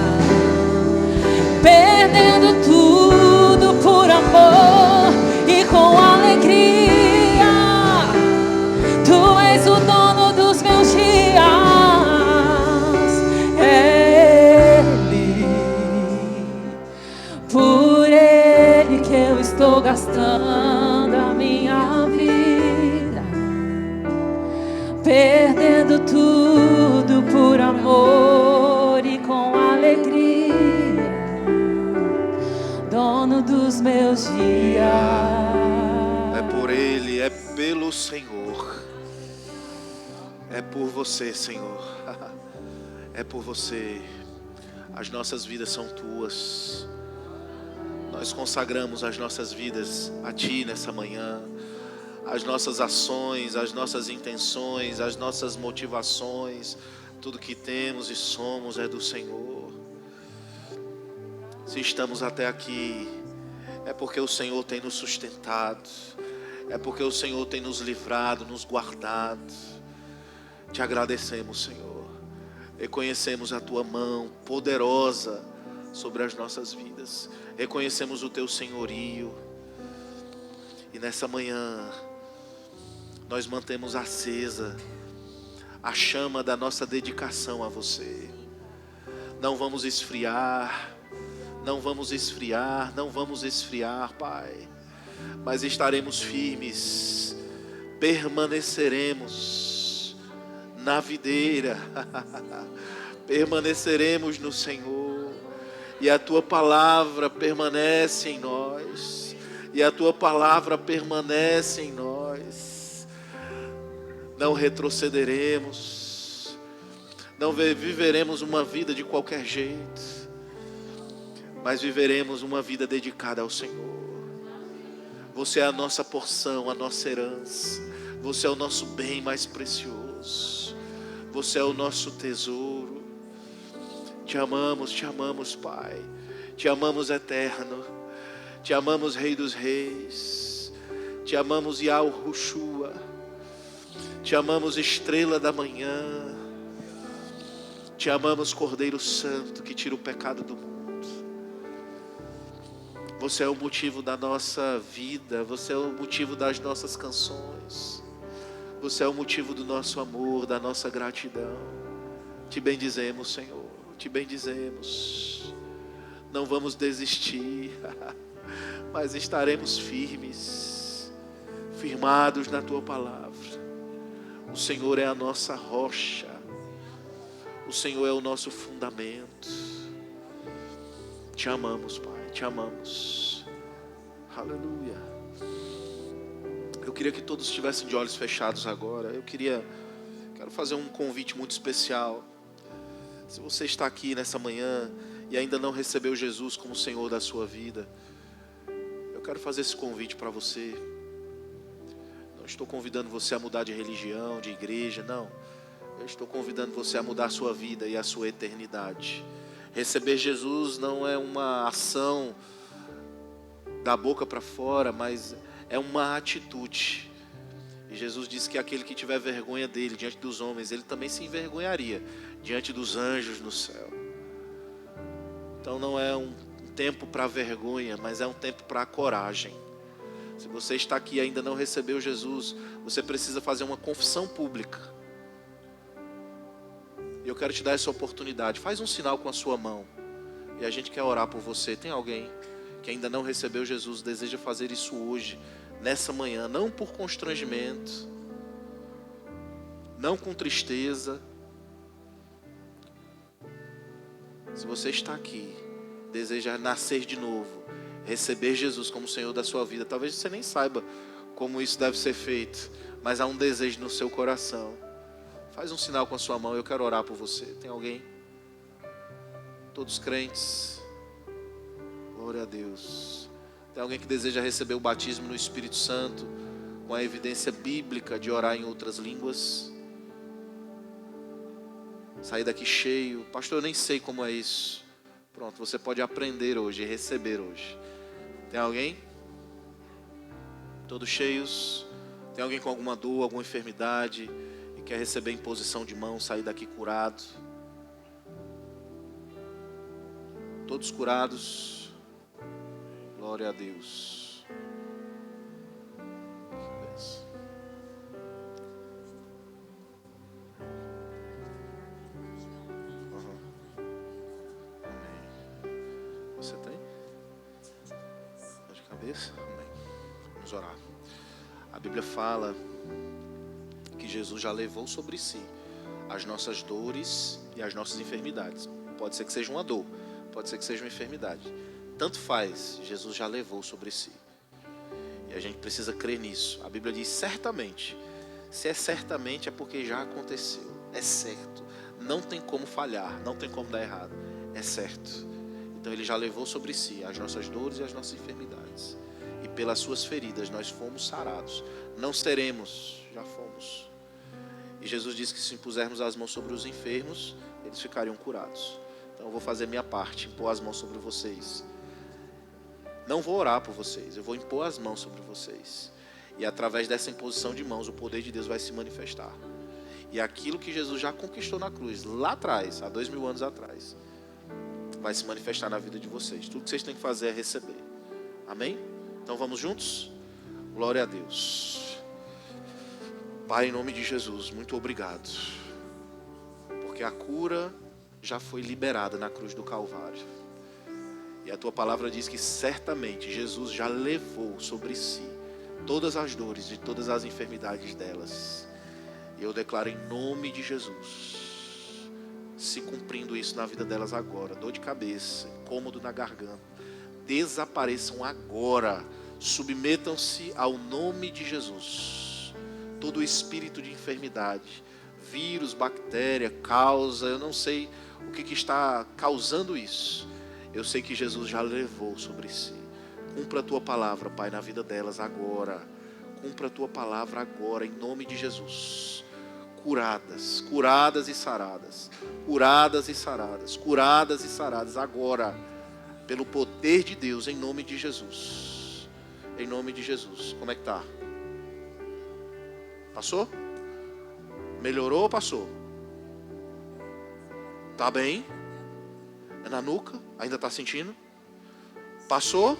perdendo tudo por amor e com alegria. Tu és o dono dos meus dias. É Ele, por Ele que eu estou gastando a minha vida, perdendo tudo por amor e com alegria, dono dos meus dias. É por ele, é pelo Senhor. É por você, Senhor. É por você. As nossas vidas são tuas. Nós consagramos as nossas vidas a Ti nessa manhã. As nossas ações, as nossas intenções, as nossas motivações, tudo que temos e somos é do Senhor. Se estamos até aqui, é porque o Senhor tem nos sustentado, é porque o Senhor tem nos livrado, nos guardado. Te agradecemos, Senhor. Reconhecemos a Tua mão poderosa sobre as nossas vidas. Reconhecemos o Teu senhorio. E nessa manhã, nós mantemos acesa a chama da nossa dedicação a Você. Não vamos esfriar, não vamos esfriar, não vamos esfriar, Pai. Mas estaremos firmes, permaneceremos na videira, permaneceremos no Senhor. E a Tua palavra permanece em nós, e a Tua palavra permanece em nós. Não retrocederemos, não viveremos uma vida de qualquer jeito, mas viveremos uma vida dedicada ao Senhor. Você é a nossa porção, a nossa herança. Você é o nosso bem mais precioso. Você é o nosso tesouro. Te amamos, Pai. Te amamos, Eterno. Te amamos, Rei dos Reis. Te amamos, Yahushua. Te amamos, estrela da manhã. Te amamos, Cordeiro Santo, que tira o pecado do mundo. Você é o motivo da nossa vida. Você é o motivo das nossas canções. Você é o motivo do nosso amor, da nossa gratidão. Te bendizemos, Senhor. Te bendizemos. Não vamos desistir, mas estaremos firmes, firmados na Tua palavra. O Senhor é a nossa rocha. O Senhor é o nosso fundamento. Te amamos, Pai. Te amamos. Aleluia. Eu queria que todos estivessem de olhos fechados agora. Quero fazer um convite muito especial. Se você está aqui nessa manhã e ainda não recebeu Jesus como Senhor da sua vida, eu quero fazer esse convite para você. Não estou convidando você a mudar de religião, de igreja, não. Eu estou convidando você a mudar a sua vida e a sua eternidade. Receber Jesus não é uma ação da boca para fora, mas é uma atitude. E Jesus disse que aquele que tiver vergonha dele diante dos homens, ele também se envergonharia diante dos anjos no céu. Então não é um tempo para vergonha, mas é um tempo para coragem. Se você está aqui e ainda não recebeu Jesus, você precisa fazer uma confissão pública. E eu quero te dar essa oportunidade. Faz um sinal com a sua mão. E a gente quer orar por você. Tem alguém que ainda não recebeu Jesus, deseja fazer isso hoje, nessa manhã, não por constrangimento, não com tristeza. Se você está aqui, deseja nascer de novo, receber Jesus como Senhor da sua vida, talvez você nem saiba como isso deve ser feito, mas há um desejo no seu coração. Faz um sinal com a sua mão, eu quero orar por você. Tem alguém? Todos crentes? Glória a Deus. Tem alguém que deseja receber o batismo no Espírito Santo, com a evidência bíblica de orar em outras línguas? Sair daqui cheio. Pastor, eu nem sei como é isso. Pronto, você pode aprender hoje e receber hoje. Tem alguém? Todos cheios? Tem alguém com alguma dor, alguma enfermidade e quer receber imposição de mão, sair daqui curado? Todos curados? Glória a Deus. Você tem? Dor de cabeça? Amém. Vamos orar. A Bíblia fala que Jesus já levou sobre si as nossas dores e as nossas enfermidades. Pode ser que seja uma dor, pode ser que seja uma enfermidade. Tanto faz, Jesus já levou sobre si. E a gente precisa crer nisso. A Bíblia diz certamente. Se é certamente, é porque já aconteceu. É certo. Não tem como falhar, não tem como dar errado. É certo. Então Ele já levou sobre si as nossas dores e as nossas enfermidades. E pelas suas feridas nós fomos sarados. Não seremos, já fomos. E Jesus disse que se impusermos as mãos sobre os enfermos, eles ficariam curados. Então eu vou fazer minha parte, impor as mãos sobre vocês. Não vou orar por vocês, eu vou impor as mãos sobre vocês. E através dessa imposição de mãos, o poder de Deus vai se manifestar. E aquilo que Jesus já conquistou na cruz, lá atrás, há 2000 anos atrás, vai se manifestar na vida de vocês. Tudo que vocês têm que fazer é receber. Amém? Então vamos juntos? Glória a Deus. Pai, em nome de Jesus, muito obrigado. Porque a cura já foi liberada na cruz do Calvário. E a tua palavra diz que certamente Jesus já levou sobre si todas as dores e todas as enfermidades delas. E eu declaro em nome de Jesus, se cumprindo isso na vida delas agora. Dor de cabeça, incômodo na garganta, desapareçam agora. Submetam-se ao nome de Jesus. Todo espírito de enfermidade, vírus, bactéria, causa, eu não sei o que está causando isso. Eu sei que Jesus já levou sobre si. Cumpra a tua palavra, Pai, na vida delas agora. Cumpra a tua palavra agora, em nome de Jesus. Curadas, curadas e saradas. Curadas e saradas, curadas e saradas agora. Pelo poder de Deus, em nome de Jesus. Em nome de Jesus. Como é que tá? Passou? Melhorou ou passou? Tá bem? É na nuca? Ainda tá sentindo? Passou?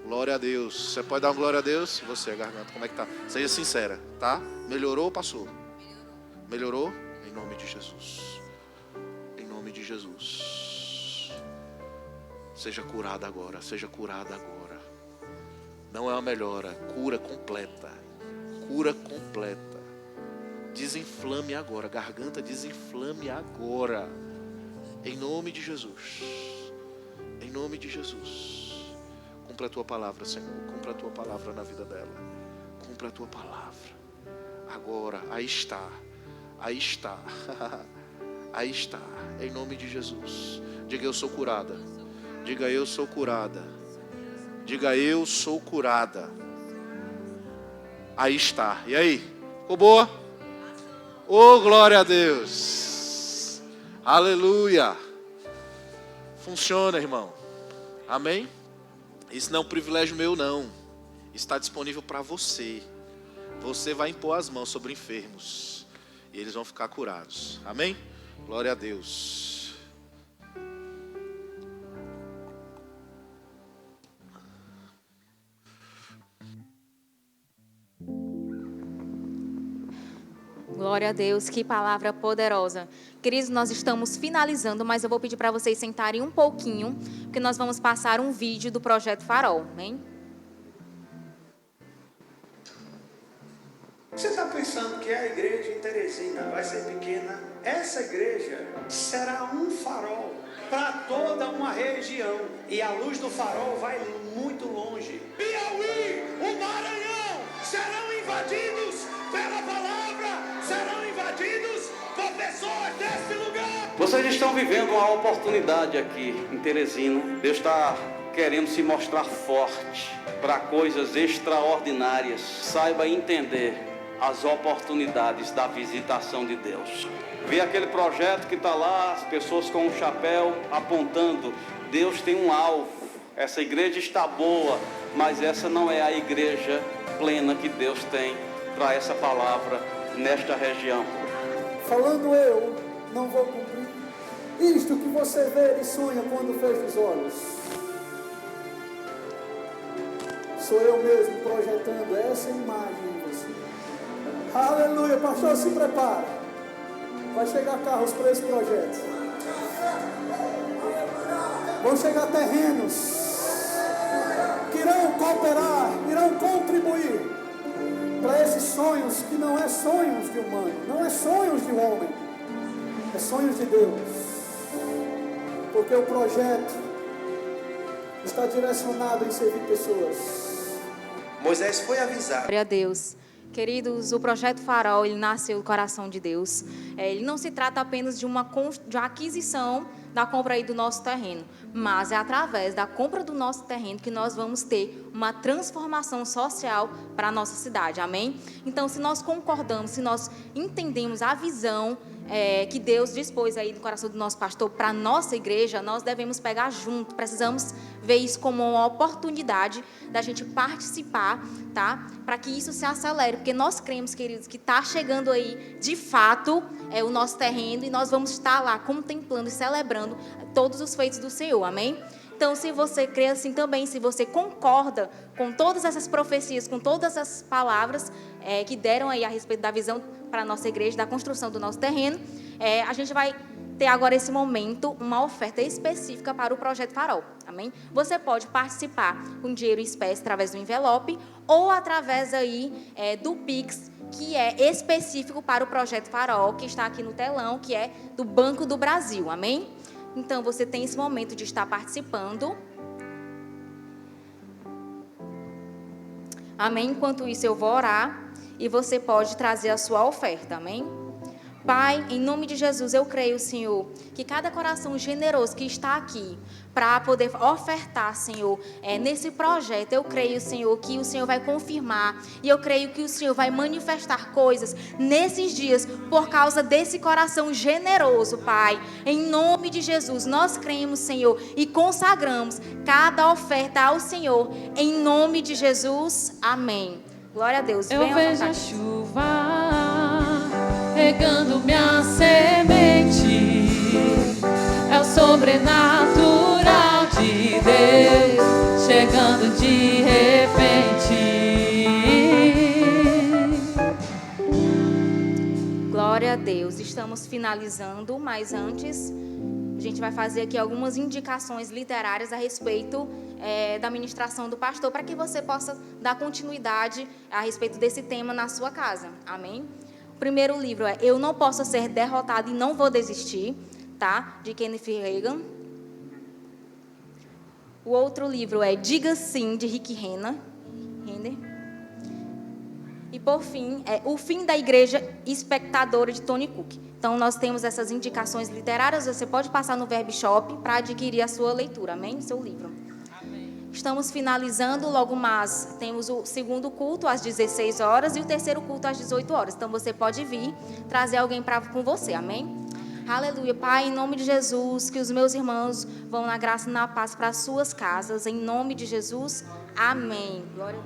Glória a Deus. Você pode dar uma glória a Deus? Você, garganta, como é que tá? Seja sincera, tá? Melhorou ou passou? Melhorou? Em nome de Jesus. Em nome de Jesus. Seja curada agora. Seja curada agora. Não é uma melhora. Cura completa. Cura completa. Desinflame agora. Garganta, desinflame agora. Em nome de Jesus. Em nome de Jesus. Cumpra a tua palavra, Senhor. Cumpra a tua palavra na vida dela. Cumpra a tua palavra. Agora, aí está. Aí está. Aí está. Em nome de Jesus. Diga, eu sou curada. Diga, eu sou curada. Diga, eu sou curada. Aí está. E aí? Ficou boa? Oh, glória a Deus. Aleluia. Funciona, irmão. Amém? Isso não é um privilégio meu, não. Está disponível para você. Você vai impor as mãos sobre enfermos e eles vão ficar curados. Amém? Glória a Deus. Glória a Deus, que palavra poderosa. Queridos, nós estamos finalizando, mas eu vou pedir para vocês sentarem um pouquinho, porque nós vamos passar um vídeo do Projeto Farol, amém? Você está pensando que a igreja em Teresina vai ser pequena? Essa igreja será um farol para toda uma região. E a luz do farol vai muito longe. Piauí, o Maranhão serão invadidos pela palavra, serão invadidos por pessoas desse lugar. Vocês estão vivendo uma oportunidade aqui em Teresina. Deus está querendo se mostrar forte para coisas extraordinárias. Saiba entender as oportunidades da visitação de Deus. Vê aquele projeto que está lá, as pessoas com um chapéu apontando. Deus tem um alvo. Essa igreja está boa, mas essa não é a igreja plena que Deus tem para essa palavra nesta região. Falando eu, não vou cumprir isto que você vê e sonha quando fecha os olhos. Sou eu mesmo projetando essa imagem em você. Aleluia, pastor, se prepara. Vai chegar carros para esse projeto. Vão chegar terrenos que irão cooperar, irão contribuir para esses sonhos que não é sonhos de humano, não é sonhos de homem, é sonhos de Deus. Porque o projeto está direcionado em servir pessoas. Moisés foi avisado. Glória a Deus. Queridos, o Projeto Farol, ele nasceu do coração de Deus. Ele não se trata apenas de uma aquisição da compra aí do nosso terreno, mas é através da compra do nosso terreno que nós vamos ter uma transformação social para a nossa cidade, amém? Então, se nós concordamos, se nós entendemos a visão que Deus dispôs aí no coração do nosso pastor para a nossa igreja, nós devemos pegar junto, precisamos ver isso como uma oportunidade da gente participar, tá? Para que isso se acelere, porque nós cremos, queridos, que está chegando aí, de fato, o nosso terreno e nós vamos estar lá contemplando e celebrando todos os feitos do Senhor, amém? Então, se você crê assim também, se você concorda com todas essas profecias, com todas essas palavras que deram aí a respeito da visão para a nossa igreja, da construção do nosso terreno, a gente vai ter agora esse momento uma oferta específica para o Projeto Farol, amém? Você pode participar com dinheiro em espécie através do envelope ou através aí do Pix, que é específico para o Projeto Farol, que está aqui no telão, que é do Banco do Brasil, amém? Então, você tem esse momento de estar participando. Amém? Enquanto isso, eu vou orar e você pode trazer a sua oferta, amém? Pai, em nome de Jesus, eu creio, Senhor, que cada coração generoso que está aqui para poder ofertar, Senhor, nesse projeto, eu creio, Senhor, que o Senhor vai confirmar e eu creio que o Senhor vai manifestar coisas nesses dias por causa desse coração generoso, Pai. Em nome de Jesus, nós cremos, Senhor, e consagramos cada oferta ao Senhor. Em nome de Jesus, amém. Glória a Deus. Eu vejo a chuva regando minha semente, é o sobrenatural de Deus chegando de repente. Glória a Deus. Estamos finalizando, mas antes a gente vai fazer aqui algumas indicações literárias a respeito da ministração do pastor, para que você possa dar continuidade a respeito desse tema na sua casa. Amém? O primeiro livro é Eu Não Posso Ser Derrotado e Não Vou Desistir, tá? De Kenneth Hagin. O outro livro é Diga Sim, de Rick Renner. E, por fim, é O Fim da Igreja Espectadora, de Tony Cook. Então, nós temos essas indicações literárias. Você pode passar no Verb Shop para adquirir a sua leitura, amém? Seu livro. Estamos finalizando, logo mais temos o segundo culto às 16 horas e o terceiro culto às 18 horas. Então você pode vir, trazer alguém com você, amém? Aleluia. Pai, em nome de Jesus, que os meus irmãos vão na graça e na paz para as suas casas. Em nome de Jesus, amém. Glória a Deus.